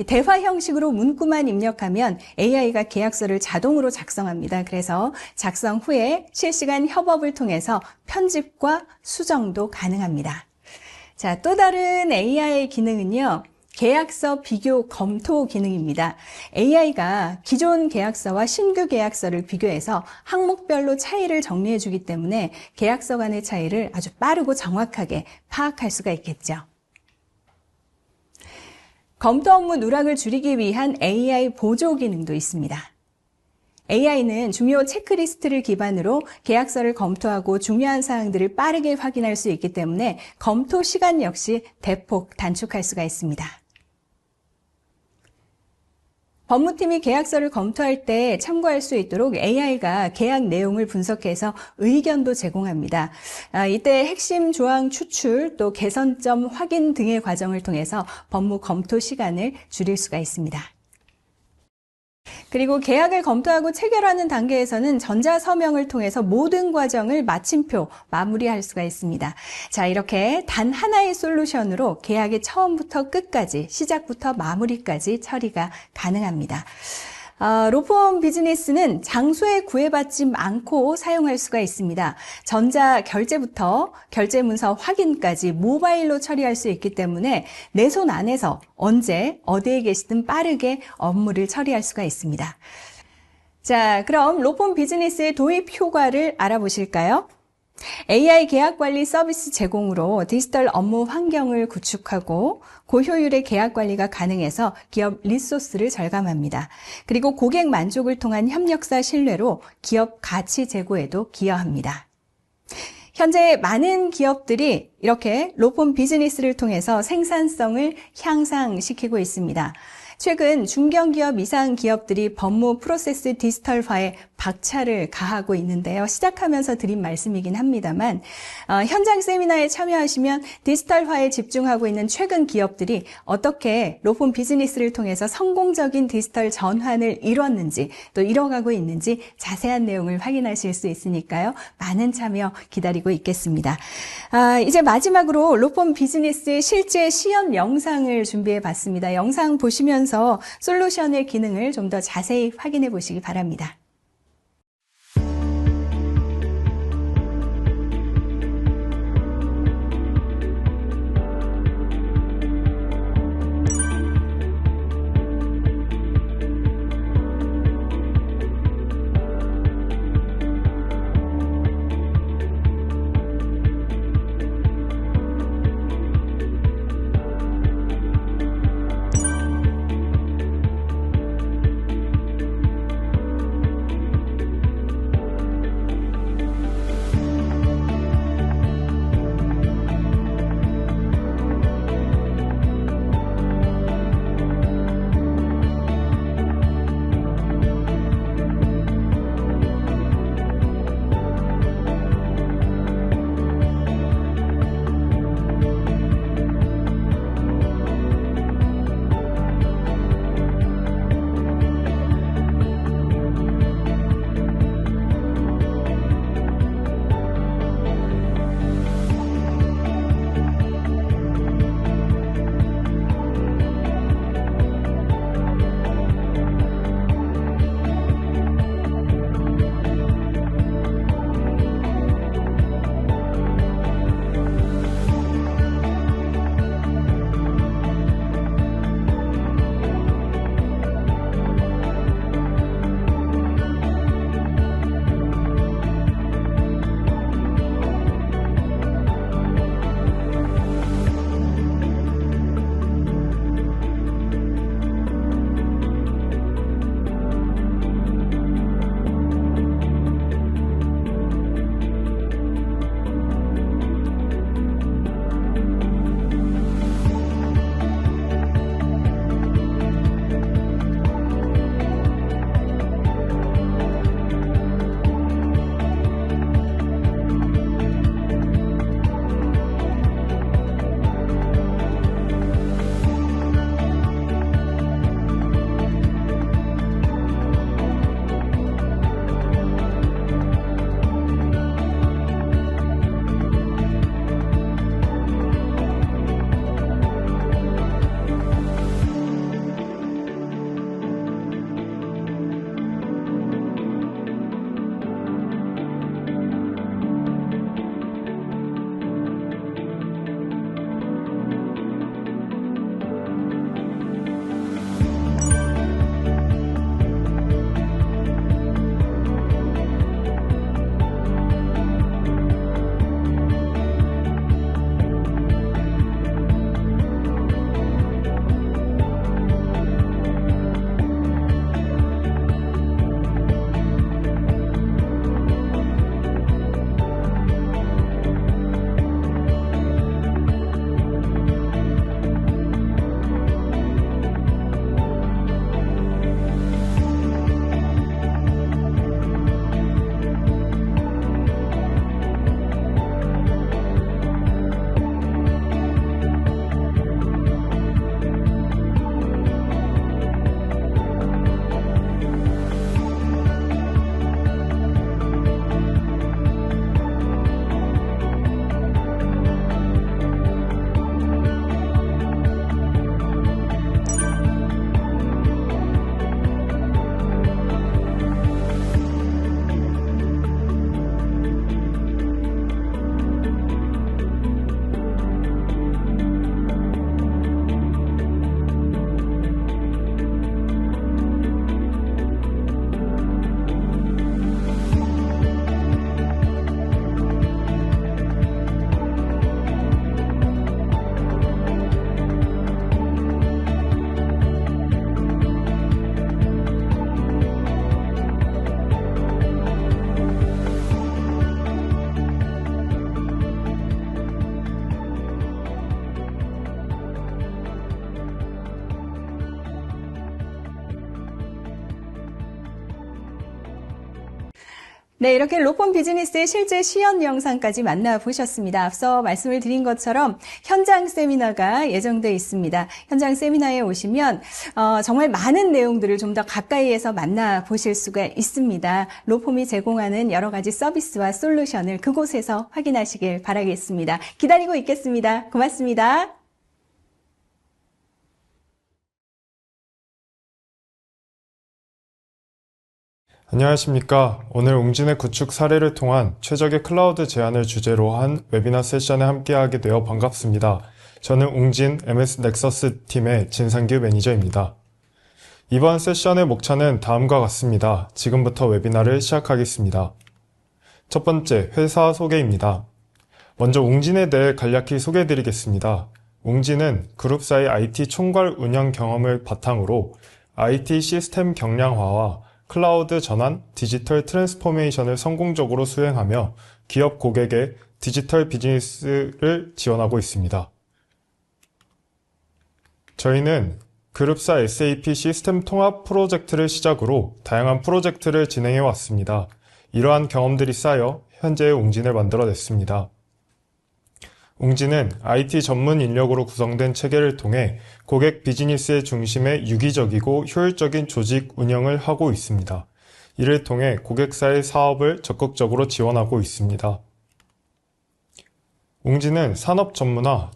대화 형식으로 문구만 입력하면 AI가 계약서를 자동으로 작성합니다. 그래서 작성 후에 실시간 협업을 통해서 편집과 수정도 가능합니다. 자, 또 다른 AI 기능은요. 계약서 비교 검토 기능입니다. AI가 기존 계약서와 신규 계약서를 비교해서 항목별로 차이를 정리해 주기 때문에 계약서 간의 차이를 아주 빠르고 정확하게 파악할 수가 있겠죠. 검토 업무 누락을 줄이기 위한 AI 보조 기능도 있습니다. AI는 중요 체크리스트를 기반으로 계약서를 검토하고 중요한 사항들을 빠르게 확인할 수 있기 때문에 검토 시간 역시 대폭 단축할 수가 있습니다. 법무팀이 계약서를 검토할 때 참고할 수 있도록 AI가 계약 내용을 분석해서 의견도 제공합니다. 이때 핵심 조항 추출, 또 개선점 확인 등의 과정을 통해서 법무 검토 시간을 줄일 수가 있습니다. 그리고 계약을 검토하고 체결하는 단계에서는 전자서명을 통해서 모든 과정을 마침표 마무리할 수가 있습니다. 자, 이렇게 단 하나의 솔루션으로 계약의 처음부터 끝까지, 시작부터 마무리까지 처리가 가능합니다. 로폼 비즈니스는 장소에 구애받지 않고 사용할 수가 있습니다. 전자 결제부터 결제 문서 확인까지 모바일로 처리할 수 있기 때문에 내 손 안에서 언제 어디에 계시든 빠르게 업무를 처리할 수가 있습니다. 자, 그럼 로폰 비즈니스의 도입 효과를 알아보실까요? AI 계약 관리 서비스 제공으로 디지털 업무 환경을 구축하고 고효율의 계약 관리가 가능해서 기업 리소스를 절감합니다. 그리고 고객 만족을 통한 협력사 신뢰로 기업 가치 제고에도 기여합니다. 현재 많은 기업들이 이렇게 로폰 비즈니스를 통해서 생산성을 향상시키고 있습니다. 최근 중견기업 이상 기업들이 법무 프로세스 디지털화에 박차를 가하고 있는데요. 시작하면서 드린 말씀이긴 합니다만 현장 세미나에 참여하시면 디지털화에 집중하고 있는 최근 기업들이 어떻게 로폰 비즈니스를 통해서 성공적인 디지털 전환을 이뤘는지 또 이뤄가고 있는지 자세한 내용을 확인하실 수 있으니까요. 많은 참여 기다리고 있겠습니다. 이제 마지막으로 로폰 비즈니스 실제 시연 영상을 준비해 봤습니다. 영상 보시면서 솔루션의 기능을 좀 더 자세히 확인해 보시기 바랍니다. 네, 이렇게 로펌 비즈니스의 실제 시연 영상까지 만나보셨습니다. 앞서 말씀을 드린 것처럼 현장 세미나가 예정돼 있습니다. 현장 세미나에 오시면 정말 많은 내용들을 좀 더 가까이에서 만나보실 수가 있습니다. 로펌이 제공하는 여러 가지 서비스와 솔루션을 그곳에서 확인하시길 바라겠습니다. 기다리고 있겠습니다. 고맙습니다. 안녕하십니까. 오늘 웅진의 구축 사례를 통한 최적의 클라우드 제안을 주제로 한 웨비나 세션에 함께하게 되어 반갑습니다. 저는 웅진 MS 넥서스 팀의 진상규 매니저입니다. 이번 세션의 목차는 다음과 같습니다. 지금부터 웨비나를 시작하겠습니다. 첫 번째, 회사 소개입니다. 먼저 웅진에 대해 간략히 소개해드리겠습니다. 웅진은 그룹사의 IT 총괄 운영 경험을 바탕으로 IT 시스템 경량화와 클라우드 전환, 디지털 트랜스포메이션을 성공적으로 수행하며 기업 고객의 디지털 비즈니스를 지원하고 있습니다. 저희는 그룹사 SAP 시스템 통합 프로젝트를 시작으로 다양한 프로젝트를 진행해 왔습니다. 이러한 경험들이 쌓여 현재의 웅진을 만들어냈습니다. 웅진은 IT 전문 인력으로 구성된 체계를 통해 고객 비즈니스의 중심에 유기적이고 효율적인 조직 운영을 하고 있습니다. 이를 통해 고객사의 사업을 적극적으로 지원하고 있습니다. 웅진은 산업 전문화,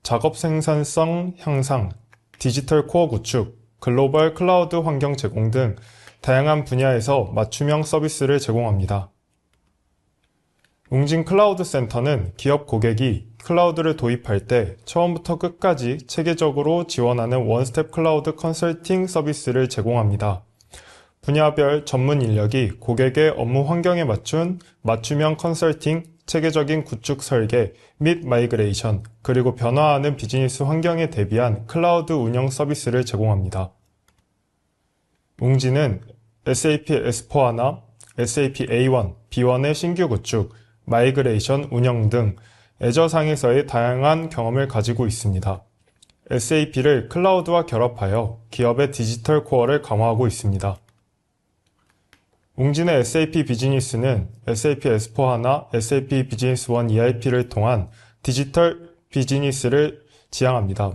작업 생산성 향상, 디지털 코어 구축, 글로벌 클라우드 환경 제공 등 다양한 분야에서 맞춤형 서비스를 제공합니다. 웅진 클라우드 센터는 기업 고객이 클라우드를 도입할 때 처음부터 끝까지 체계적으로 지원하는 원스텝 클라우드 컨설팅 서비스를 제공합니다. 분야별 전문 인력이 고객의 업무 환경에 맞춘 맞춤형 컨설팅, 체계적인 구축 설계 및 마이그레이션, 그리고 변화하는 비즈니스 환경에 대비한 클라우드 운영 서비스를 제공합니다. 웅진은 SAP S4HANA, SAP A1, B1의 신규 구축, 마이그레이션 운영 등 애저상에서의 다양한 경험을 가지고 있습니다. SAP를 클라우드와 결합하여 기업의 디지털 코어를 강화하고 있습니다. 웅진의 SAP 비즈니스는 SAP S4HANA, SAP 비즈니스 원 ERP를 통한 디지털 비즈니스를 지향합니다.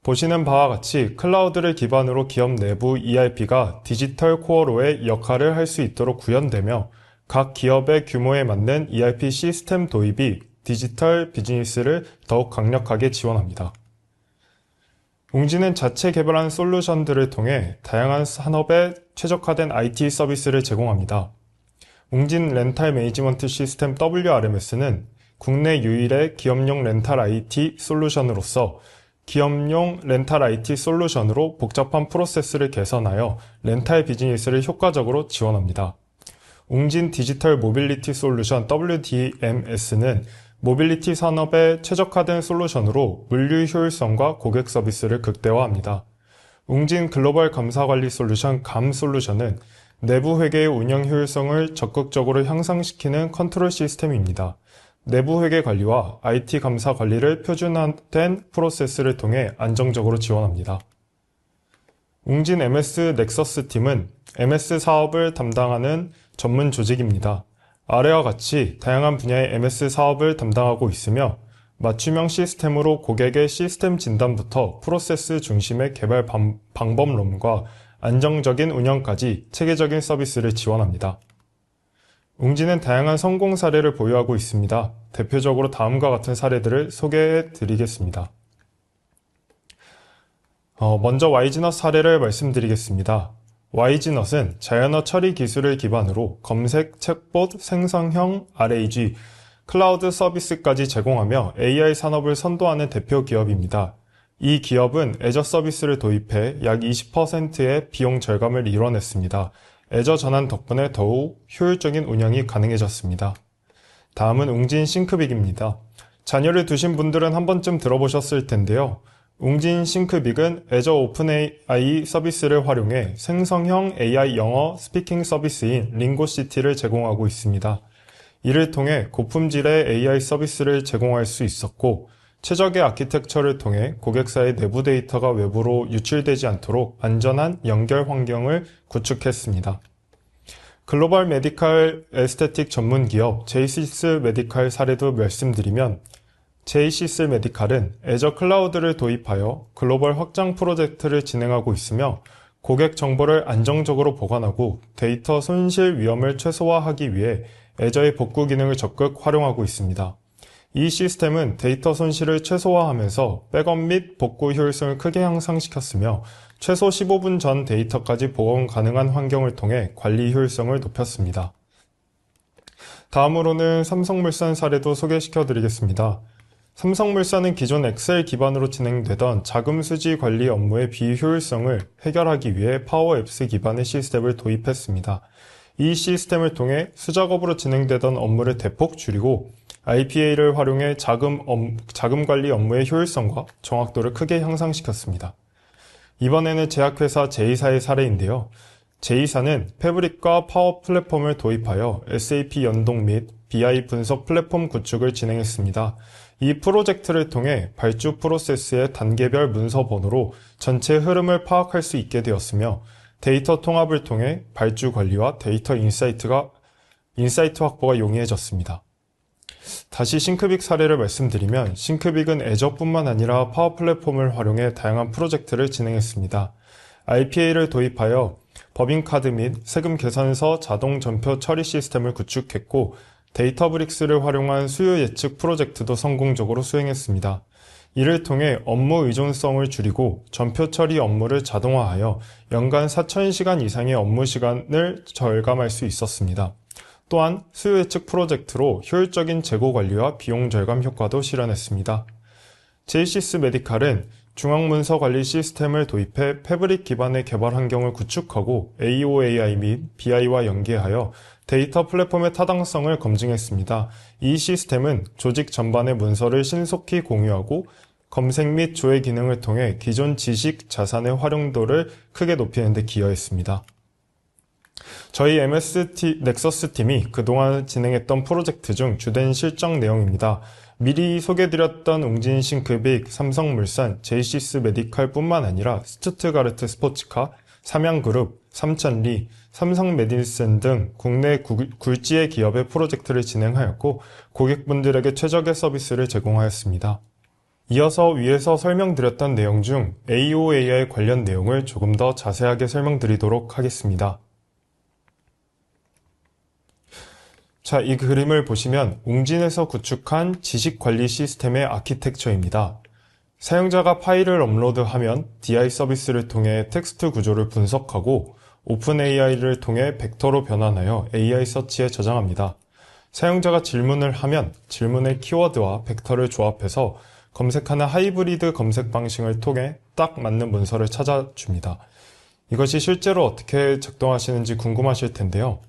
보시는 바와 같이 클라우드를 기반으로 기업 내부 ERP가 디지털 코어로의 역할을 할 수 있도록 구현되며 각 기업의 규모에 맞는 ERP 시스템 도입이 디지털 비즈니스를 더욱 강력하게 지원합니다. 웅진은 자체 개발한 솔루션들을 통해 다양한 산업에 최적화된 IT 서비스를 제공합니다. 웅진 렌탈 매니지먼트 시스템 WRMS는 국내 유일의 기업용 렌탈 IT 솔루션으로서 기업용 렌탈 IT 솔루션으로 복잡한 프로세스를 개선하여 렌탈 비즈니스를 효과적으로 지원합니다. 웅진 디지털 모빌리티 솔루션 WDMS는 모빌리티 산업에 최적화된 솔루션으로 물류 효율성과 고객 서비스를 극대화합니다. 웅진 글로벌 감사관리 솔루션 GAM 솔루션은 내부 회계의 운영 효율성을 적극적으로 향상시키는 컨트롤 시스템입니다. 내부 회계 관리와 IT 감사 관리를 표준화된 프로세스를 통해 안정적으로 지원합니다. 웅진 MS 넥서스 팀은 MS 사업을 담당하는 전문 조직입니다. 아래와 같이 다양한 분야의 MS 사업을 담당하고 있으며 맞춤형 시스템으로 고객의 시스템 진단부터 프로세스 중심의 개발 방법론과 안정적인 운영까지 체계적인 서비스를 지원합니다. 웅진은 다양한 성공 사례를 보유하고 있습니다. 대표적으로 다음과 같은 사례들을 소개해 드리겠습니다. 먼저 Y진넛 사례를 말씀드리겠습니다. Y진넛은 자연어 처리 기술을 기반으로 검색, 챗봇, 생성형 RAG, 클라우드 서비스까지 제공하며 AI 산업을 선도하는 대표 기업입니다. 이 기업은 애저 서비스를 도입해 약 20%의 비용 절감을 이뤄냈습니다. 애저 전환 덕분에 더욱 효율적인 운영이 가능해졌습니다. 다음은 웅진 싱크빅입니다. 자녀를 두신 분들은 한 번쯤 들어보셨을 텐데요. 웅진 싱크빅은 애저 오픈 AI 서비스를 활용해 생성형 AI 영어 스피킹 서비스인 링고시티를 제공하고 있습니다. 이를 통해 고품질의 AI 서비스를 제공할 수 있었고, 최적의 아키텍처를 통해 고객사의 내부 데이터가 외부로 유출되지 않도록 안전한 연결 환경을 구축했습니다. 글로벌 메디컬 에스테틱 전문 기업 제이시스 메디칼 사례도 말씀드리면 제이시스 메디칼은 애저 클라우드를 도입하여 글로벌 확장 프로젝트를 진행하고 있으며 고객 정보를 안정적으로 보관하고 데이터 손실 위험을 최소화하기 위해 애저의 복구 기능을 적극 활용하고 있습니다. 이 시스템은 데이터 손실을 최소화하면서 백업 및 복구 효율성을 크게 향상시켰으며 최소 15분 전 데이터까지 복원 가능한 환경을 통해 관리 효율성을 높였습니다. 다음으로는 삼성물산 사례도 소개시켜 드리겠습니다. 삼성물산은 기존 엑셀 기반으로 진행되던 자금 수지 관리 업무의 비효율성을 해결하기 위해 파워앱스 기반의 시스템을 도입했습니다. 이 시스템을 통해 수작업으로 진행되던 업무를 대폭 줄이고 IPA를 활용해 자금 관리 업무의 효율성과 정확도를 크게 향상시켰습니다. 이번에는 제약회사 제이사의 사례인데요. 제이사는 패브릭과 파워 플랫폼을 도입하여 SAP 연동 및 BI 분석 플랫폼 구축을 진행했습니다. 이 프로젝트를 통해 발주 프로세스의 단계별 문서 번호로 전체 흐름을 파악할 수 있게 되었으며 데이터 통합을 통해 발주 관리와 데이터 인사이트 확보가 용이해졌습니다. 다시 싱크빅 사례를 말씀드리면 싱크빅은 애저뿐만 아니라 파워 플랫폼을 활용해 다양한 프로젝트를 진행했습니다. IPA를 도입하여 법인카드 및 세금 계산서 자동 전표 처리 시스템을 구축했고 데이터브릭스를 활용한 수요 예측 프로젝트도 성공적으로 수행했습니다. 이를 통해 업무 의존성을 줄이고 전표 처리 업무를 자동화하여 연간 4,000시간 이상의 업무 시간을 절감할 수 있었습니다. 또한 수요 예측 프로젝트로 효율적인 재고 관리와 비용 절감 효과도 실현했습니다. 제이시스 메디칼은 중앙문서 관리 시스템을 도입해 패브릭 기반의 개발 환경을 구축하고 AOAI 및 BI와 연계하여 데이터 플랫폼의 타당성을 검증했습니다. 이 시스템은 조직 전반의 문서를 신속히 공유하고 검색 및 조회 기능을 통해 기존 지식 자산의 활용도를 크게 높이는 데 기여했습니다. 저희 넥서스 팀이 그동안 진행했던 프로젝트 중 주된 실적 내용입니다. 미리 소개드렸던 웅진 싱크빅, 삼성물산, 제이시스 메디칼 뿐만 아니라 스투트가르트 스포츠카, 삼양그룹, 삼천리, 삼성메디슨 등 국내 굴지의 기업의 프로젝트를 진행하였고 고객분들에게 최적의 서비스를 제공하였습니다. 이어서 위에서 설명드렸던 내용 중 AOAI 관련 내용을 조금 더 자세하게 설명드리도록 하겠습니다. 자, 이 그림을 보시면 웅진에서 구축한 지식관리 시스템의 아키텍처입니다. 사용자가 파일을 업로드하면 DI 서비스를 통해 텍스트 구조를 분석하고 오픈AI를 통해 벡터로 변환하여 AI 서치에 저장합니다. 사용자가 질문을 하면 질문의 키워드와 벡터를 조합해서 검색하는 하이브리드 검색 방식을 통해 딱 맞는 문서를 찾아줍니다. 이것이 실제로 어떻게 작동하시는지 궁금하실 텐데요.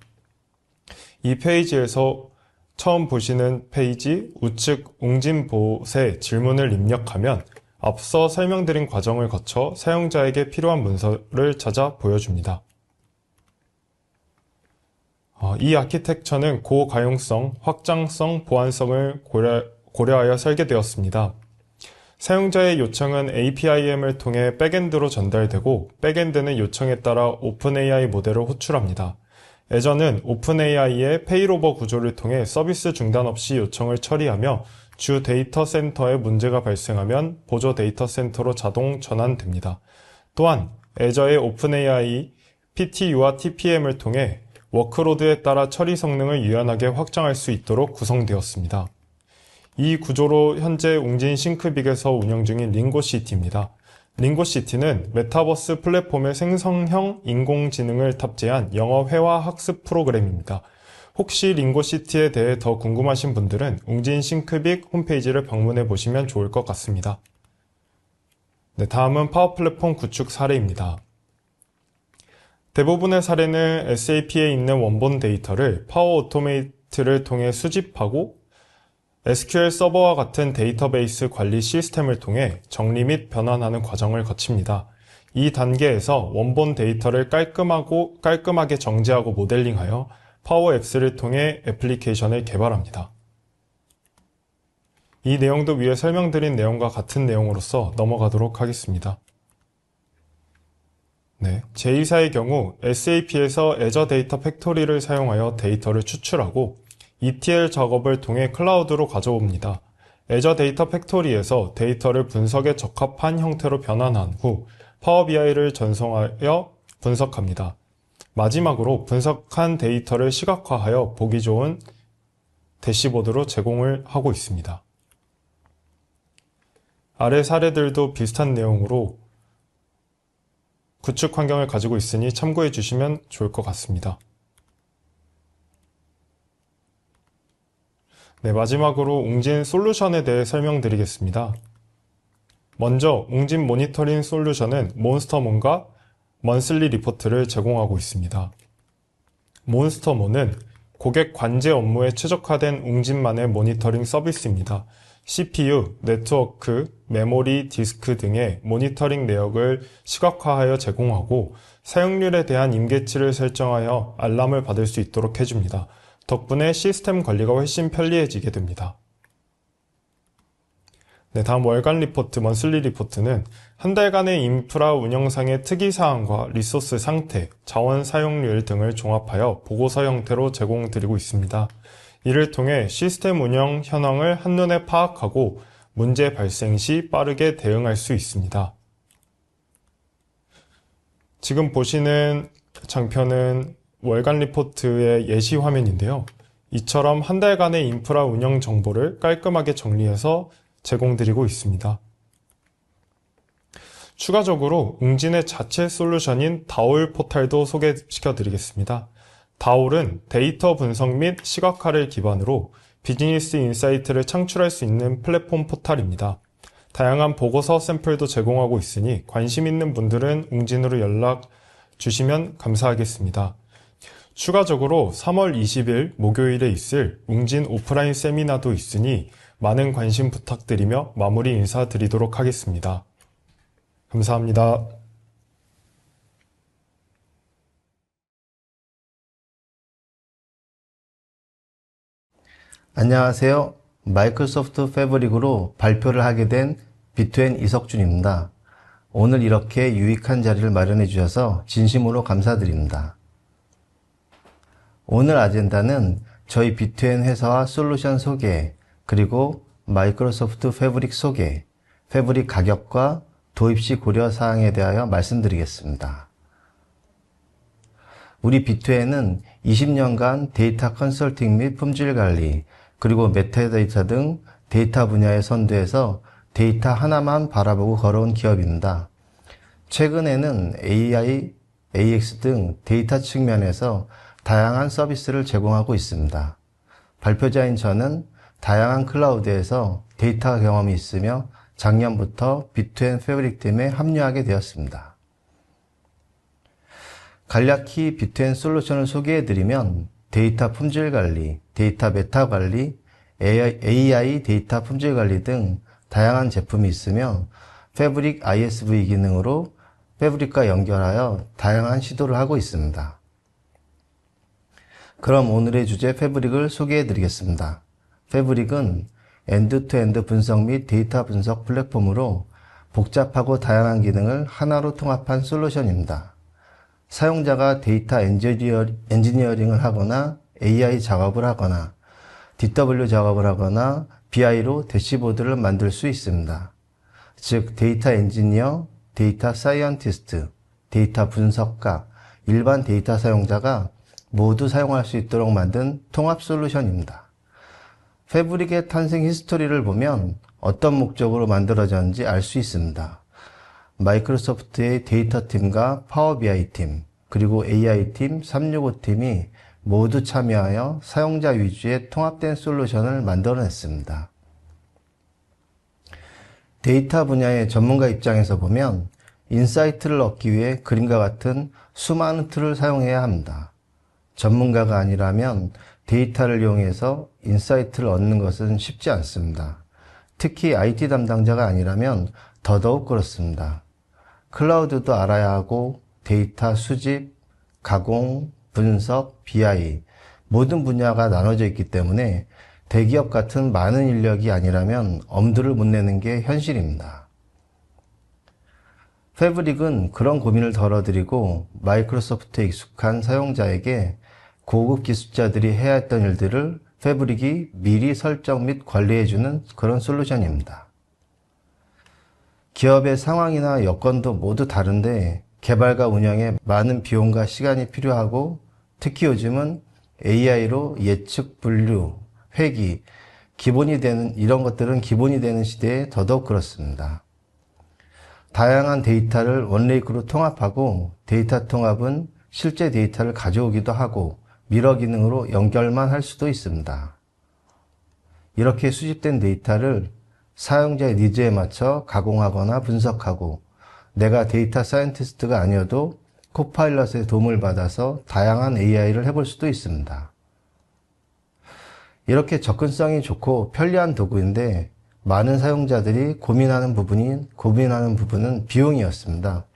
이 페이지에서 처음 보시는 페이지 우측 웅진봇에 질문을 입력하면 앞서 설명드린 과정을 거쳐 사용자에게 필요한 문서를 찾아 보여줍니다. 이 아키텍처는 고가용성, 확장성, 보안성을 고려하여 설계되었습니다. 사용자의 요청은 APIM을 통해 백엔드로 전달되고 백엔드는 요청에 따라 오픈AI 모델을 호출합니다. 애저는 오픈AI의 페이로버 구조를 통해 서비스 중단 없이 요청을 처리하며 주 데이터 센터에 문제가 발생하면 보조 데이터 센터로 자동 전환됩니다. 또한 애저의 오픈AI PTU와 TPM을 통해 워크로드에 따라 처리 성능을 유연하게 확장할 수 있도록 구성되었습니다. 이 구조로 현재 웅진 싱크빅에서 운영 중인 링고시티입니다. 링고시티는 메타버스 플랫폼의 생성형 인공지능을 탑재한 영어 회화 학습 프로그램입니다. 혹시 링고시티에 대해 더 궁금하신 분들은 웅진 싱크빅 홈페이지를 방문해 보시면 좋을 것 같습니다. 네, 다음은 파워 플랫폼 구축 사례입니다. 대부분의 사례는 SAP에 있는 원본 데이터를 파워 오토메이트를 통해 수집하고 SQL 서버와 같은 데이터베이스 관리 시스템을 통해 정리 및 변환하는 과정을 거칩니다. 이 단계에서 원본 데이터를 깔끔하게 정제하고 모델링하여 파워 앱스를 통해 애플리케이션을 개발합니다. 이 내용도 위에 설명드린 내용과 같은 내용으로서 넘어가도록 하겠습니다. 네, 제2사의 경우 SAP에서 애저 데이터 팩토리를 사용하여 데이터를 추출하고 ETL 작업을 통해 클라우드로 가져옵니다. 애저 데이터 팩토리에서 데이터를 분석에 적합한 형태로 변환한 후 파워 BI를 전송하여 분석합니다. 마지막으로 분석한 데이터를 시각화하여 보기 좋은 대시보드로 제공을 하고 있습니다. 아래 사례들도 비슷한 내용으로 구축 환경을 가지고 있으니 참고해 주시면 좋을 것 같습니다. 네, 마지막으로 웅진 솔루션에 대해 설명드리겠습니다. 먼저 웅진 모니터링 솔루션은 몬스터몬과 먼슬리 리포트를 제공하고 있습니다. 몬스터몬은 고객 관제 업무에 최적화된 웅진만의 모니터링 서비스입니다. CPU, 네트워크, 메모리, 디스크 등의 모니터링 내역을 시각화하여 제공하고 사용률에 대한 임계치를 설정하여 알람을 받을 수 있도록 해줍니다. 덕분에 시스템 관리가 훨씬 편리해지게 됩니다. 네, 다음 월간 리포트, 먼슬리 리포트는 한 달간의 인프라 운영상의 특이사항과 리소스 상태, 자원 사용률 등을 종합하여 보고서 형태로 제공드리고 있습니다. 이를 통해 시스템 운영 현황을 한눈에 파악하고 문제 발생 시 빠르게 대응할 수 있습니다. 지금 보시는 장편은 월간 리포트의 예시 화면인데요. 이처럼 한 달간의 인프라 운영 정보를 깔끔하게 정리해서 제공드리고 있습니다. 추가적으로 웅진의 자체 솔루션인 다올 포탈도 소개시켜 드리겠습니다. 다올은 데이터 분석 및 시각화를 기반으로 비즈니스 인사이트를 창출할 수 있는 플랫폼 포탈입니다. 다양한 보고서 샘플도 제공하고 있으니 관심 있는 분들은 웅진으로 연락 주시면 감사하겠습니다. 추가적으로 3월 20일 목요일에 있을 웅진 오프라인 세미나도 있으니 많은 관심 부탁드리며 마무리 인사드리도록 하겠습니다. 감사합니다. 안녕하세요. 마이크로소프트 패브릭으로 발표를 하게 된 비트엔 이석준입니다. 오늘 이렇게 유익한 자리를 마련해 주셔서 진심으로 감사드립니다. 오늘 아젠다는 저희 비트엔 회사와 솔루션 소개, 그리고 마이크로소프트 패브릭 소개, 패브릭 가격과 도입 시 고려 사항에 대하여 말씀드리겠습니다. 우리 비트엔은 20년간 데이터 컨설팅 및 품질 관리, 그리고 메타데이터 등 데이터 분야에 선두해서 데이터 하나만 바라보고 걸어온 기업입니다. 최근에는 AI, AX 등 데이터 측면에서 다양한 서비스를 제공하고 있습니다. 발표자인 저는 다양한 클라우드에서 데이터 경험이 있으며 작년부터 비트엔 패브릭 팀에 합류하게 되었습니다. 간략히 비트엔 솔루션을 소개해드리면 데이터 품질 관리, 데이터 메타 관리, AI 데이터 품질 관리 등 다양한 제품이 있으며 패브릭 ISV 기능으로 패브릭과 연결하여 다양한 시도를 하고 있습니다. 그럼 오늘의 주제 패브릭을 소개해드리겠습니다. 패브릭은 엔드-투-엔드 분석 및 데이터 분석 플랫폼으로 복잡하고 다양한 기능을 하나로 통합한 솔루션입니다. 사용자가 데이터 엔지니어링을 하거나 AI 작업을 하거나 DW 작업을 하거나 BI로 대시보드를 만들 수 있습니다. 즉 데이터 엔지니어, 데이터 사이언티스트, 데이터 분석가, 일반 데이터 사용자가 모두 사용할 수 있도록 만든 통합 솔루션입니다. 패브릭의 탄생 히스토리를 보면 어떤 목적으로 만들어졌는지 알 수 있습니다. 마이크로소프트의 데이터 팀과 파워 BI 팀, 그리고 AI 팀, 365팀이 모두 참여하여 사용자 위주의 통합된 솔루션을 만들어냈습니다. 데이터 분야의 전문가 입장에서 보면 인사이트를 얻기 위해 그림과 같은 수많은 툴을 사용해야 합니다. 전문가가 아니라면 데이터를 이용해서 인사이트를 얻는 것은 쉽지 않습니다. 특히 IT 담당자가 아니라면 더더욱 그렇습니다. 클라우드도 알아야 하고 데이터 수집, 가공, 분석, BI 모든 분야가 나눠져 있기 때문에 대기업 같은 많은 인력이 아니라면 엄두를 못 내는 게 현실입니다. 패브릭은 그런 고민을 덜어드리고 마이크로소프트에 익숙한 사용자에게 고급 기술자들이 해야 했던 일들을 패브릭이 미리 설정 및 관리해주는 그런 솔루션입니다. 기업의 상황이나 여건도 모두 다른데 개발과 운영에 많은 비용과 시간이 필요하고 특히 요즘은 AI로 예측, 분류, 회귀, 이런 것들은 기본이 되는 시대에 더더욱 그렇습니다. 다양한 데이터를 원레이크로 통합하고 데이터 통합은 실제 데이터를 가져오기도 하고 미러 기능으로 연결만 할 수도 있습니다. 이렇게 수집된 데이터를 사용자의 니즈에 맞춰 가공하거나 분석하고 내가 데이터 사이언티스트가 아니어도 코파일럿의 도움을 받아서 다양한 AI를 해볼 수도 있습니다. 이렇게 접근성이 좋고 편리한 도구인데 많은 사용자들이 고민하는 부분은 비용이었습니다.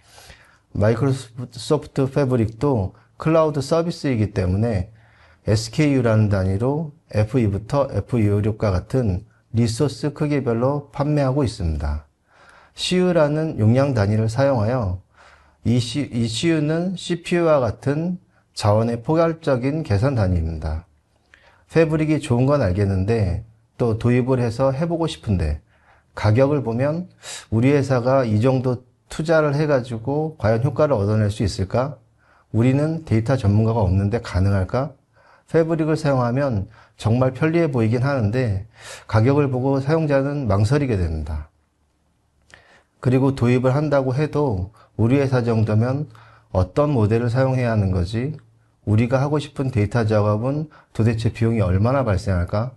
마이크로소프트 패브릭도 클라우드 서비스이기 때문에 SKU라는 단위로 FE부터 FE56과 같은 리소스 크기별로 판매하고 있습니다. CU라는 용량 단위를 사용하여 이 CU는 CPU와 같은 자원의 포괄적인 계산 단위입니다. 패브릭이 좋은 건 알겠는데 또 도입을 해서 해보고 싶은데 가격을 보면 우리 회사가 이 정도 투자를 해가지고 과연 효과를 얻어낼 수 있을까? 우리는 데이터 전문가가 없는데 가능할까? 패브릭을 사용하면 정말 편리해 보이긴 하는데 가격을 보고 사용자는 망설이게 됩니다. 그리고 도입을 한다고 해도 우리 회사 정도면 어떤 모델을 사용해야 하는 거지? 우리가 하고 싶은 데이터 작업은 도대체 비용이 얼마나 발생할까?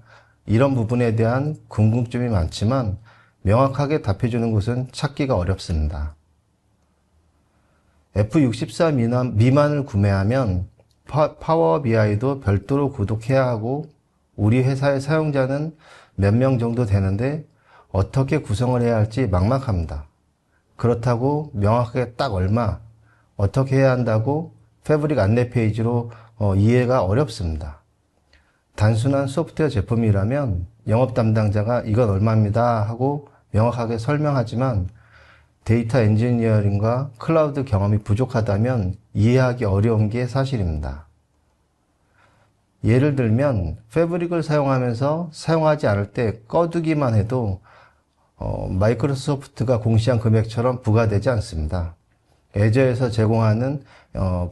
이런 부분에 대한 궁금증이 많지만 명확하게 답해주는 곳은 찾기가 어렵습니다. F64 미만을 구매하면 파워 BI도 별도로 구독해야 하고 우리 회사의 사용자는 몇 명 정도 되는데 어떻게 구성을 해야 할지 막막합니다. 그렇다고 명확하게 딱 얼마, 어떻게 해야 한다고 패브릭 안내 페이지로 이해가 어렵습니다. 단순한 소프트웨어 제품이라면 영업 담당자가 이건 얼마입니다 하고 명확하게 설명하지만 데이터 엔지니어링과 클라우드 경험이 부족하다면 이해하기 어려운 게 사실입니다. 예를 들면 패브릭을 사용하면서 사용하지 않을 때 꺼두기만 해도 마이크로소프트가 공시한 금액처럼 부과되지 않습니다. 애저에서 제공하는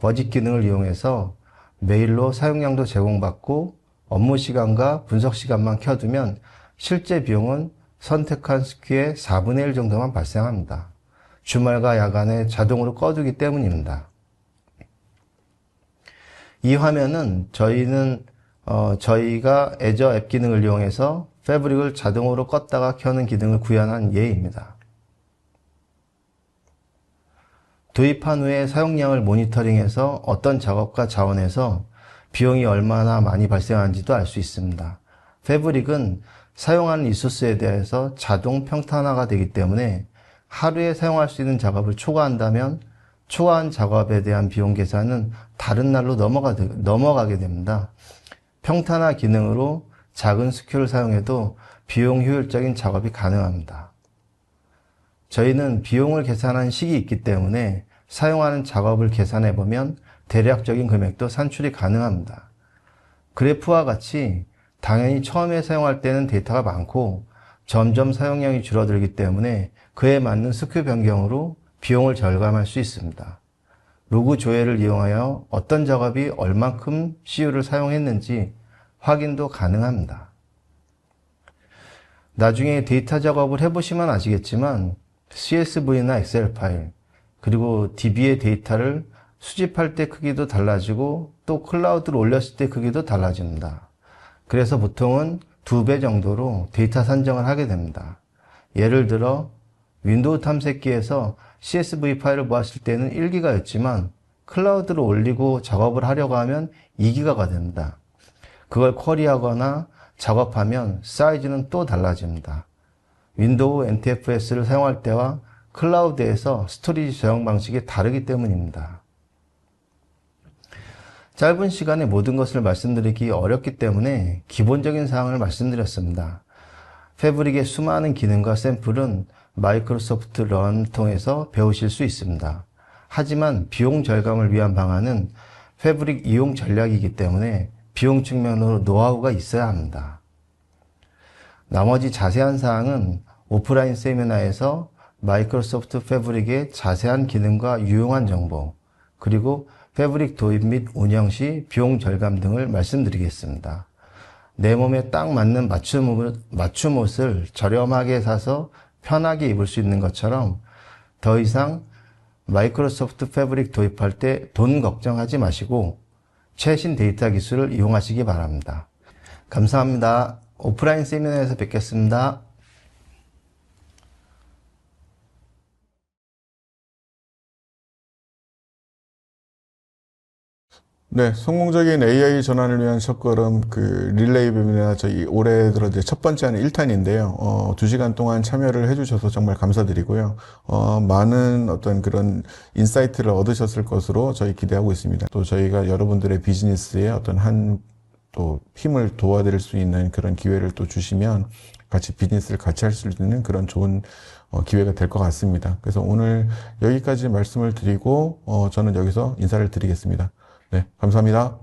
버짓 기능을 이용해서 메일로 사용량도 제공받고 업무 시간과 분석 시간만 켜두면 실제 비용은 선택한 스큐의 4분의 1 정도만 발생합니다. 주말과 야간에 자동으로 꺼두기 때문입니다. 이 화면은 저희가 애저 앱 기능을 이용해서 패브릭을 자동으로 껐다가 켜는 기능을 구현한 예입니다. 도입한 후에 사용량을 모니터링해서 어떤 작업과 자원에서 비용이 얼마나 많이 발생하는지도 알 수 있습니다. 패브릭은 사용하는 리소스에 대해서 자동 평탄화가 되기 때문에 하루에 사용할 수 있는 작업을 초과한다면 초과한 작업에 대한 비용 계산은 다른 날로 넘어가게 됩니다. 평탄화 기능으로 작은 스큐를 사용해도 비용 효율적인 작업이 가능합니다. 저희는 비용을 계산한 식이 있기 때문에 사용하는 작업을 계산해보면 대략적인 금액도 산출이 가능합니다. 그래프와 같이 당연히 처음에 사용할 때는 데이터가 많고 점점 사용량이 줄어들기 때문에 그에 맞는 스큐 변경으로 비용을 절감할 수 있습니다. 로그 조회를 이용하여 어떤 작업이 얼만큼 CU를 사용했는지 확인도 가능합니다. 나중에 데이터 작업을 해보시면 아시겠지만 CSV나 엑셀 파일, 그리고 DB의 데이터를 수집할 때 크기도 달라지고 또 클라우드로 올렸을 때 크기도 달라집니다. 그래서 보통은 2배 정도로 데이터 산정을 하게 됩니다. 예를 들어 윈도우 탐색기에서 CSV 파일을 모았을 때는 1기가였지만 클라우드로 올리고 작업을 하려고 하면 2기가가 됩니다. 그걸 쿼리하거나 작업하면 사이즈는 또 달라집니다. 윈도우 NTFS를 사용할 때와 클라우드에서 스토리지 저장 방식이 다르기 때문입니다. 짧은 시간에 모든 것을 말씀드리기 어렵기 때문에 기본적인 사항을 말씀드렸습니다. 패브릭의 수많은 기능과 샘플은 마이크로소프트 런을 통해서 배우실 수 있습니다. 하지만 비용 절감을 위한 방안은 패브릭 이용 전략이기 때문에 비용 측면으로 노하우가 있어야 합니다. 나머지 자세한 사항은 오프라인 세미나에서 마이크로소프트 패브릭의 자세한 기능과 유용한 정보, 그리고 패브릭 도입 및 운영 시 비용 절감 등을 말씀드리겠습니다. 내 몸에 딱 맞는 맞춤 옷을 저렴하게 사서 편하게 입을 수 있는 것처럼 더 이상 마이크로소프트 패브릭 도입할 때 돈 걱정하지 마시고 최신 데이터 기술을 이용하시기 바랍니다. 감사합니다. 오프라인 세미나에서 뵙겠습니다. 네, 성공적인 AI 전환을 위한 첫걸음, 릴레이 웹이나 저희 올해 들어 이제 첫 번째 하는 1탄인데요. 2시간 동안 참여를 해주셔서 정말 감사드리고요. 많은 어떤 그런 인사이트를 얻으셨을 것으로 저희 기대하고 있습니다. 또 저희가 여러분들의 비즈니스에 어떤 또 힘을 도와드릴 수 있는 그런 기회를 또 주시면 같이 비즈니스를 같이 할 수 있는 그런 좋은 기회가 될 것 같습니다. 그래서 오늘 여기까지 말씀을 드리고, 저는 여기서 인사를 드리겠습니다. 네, 감사합니다.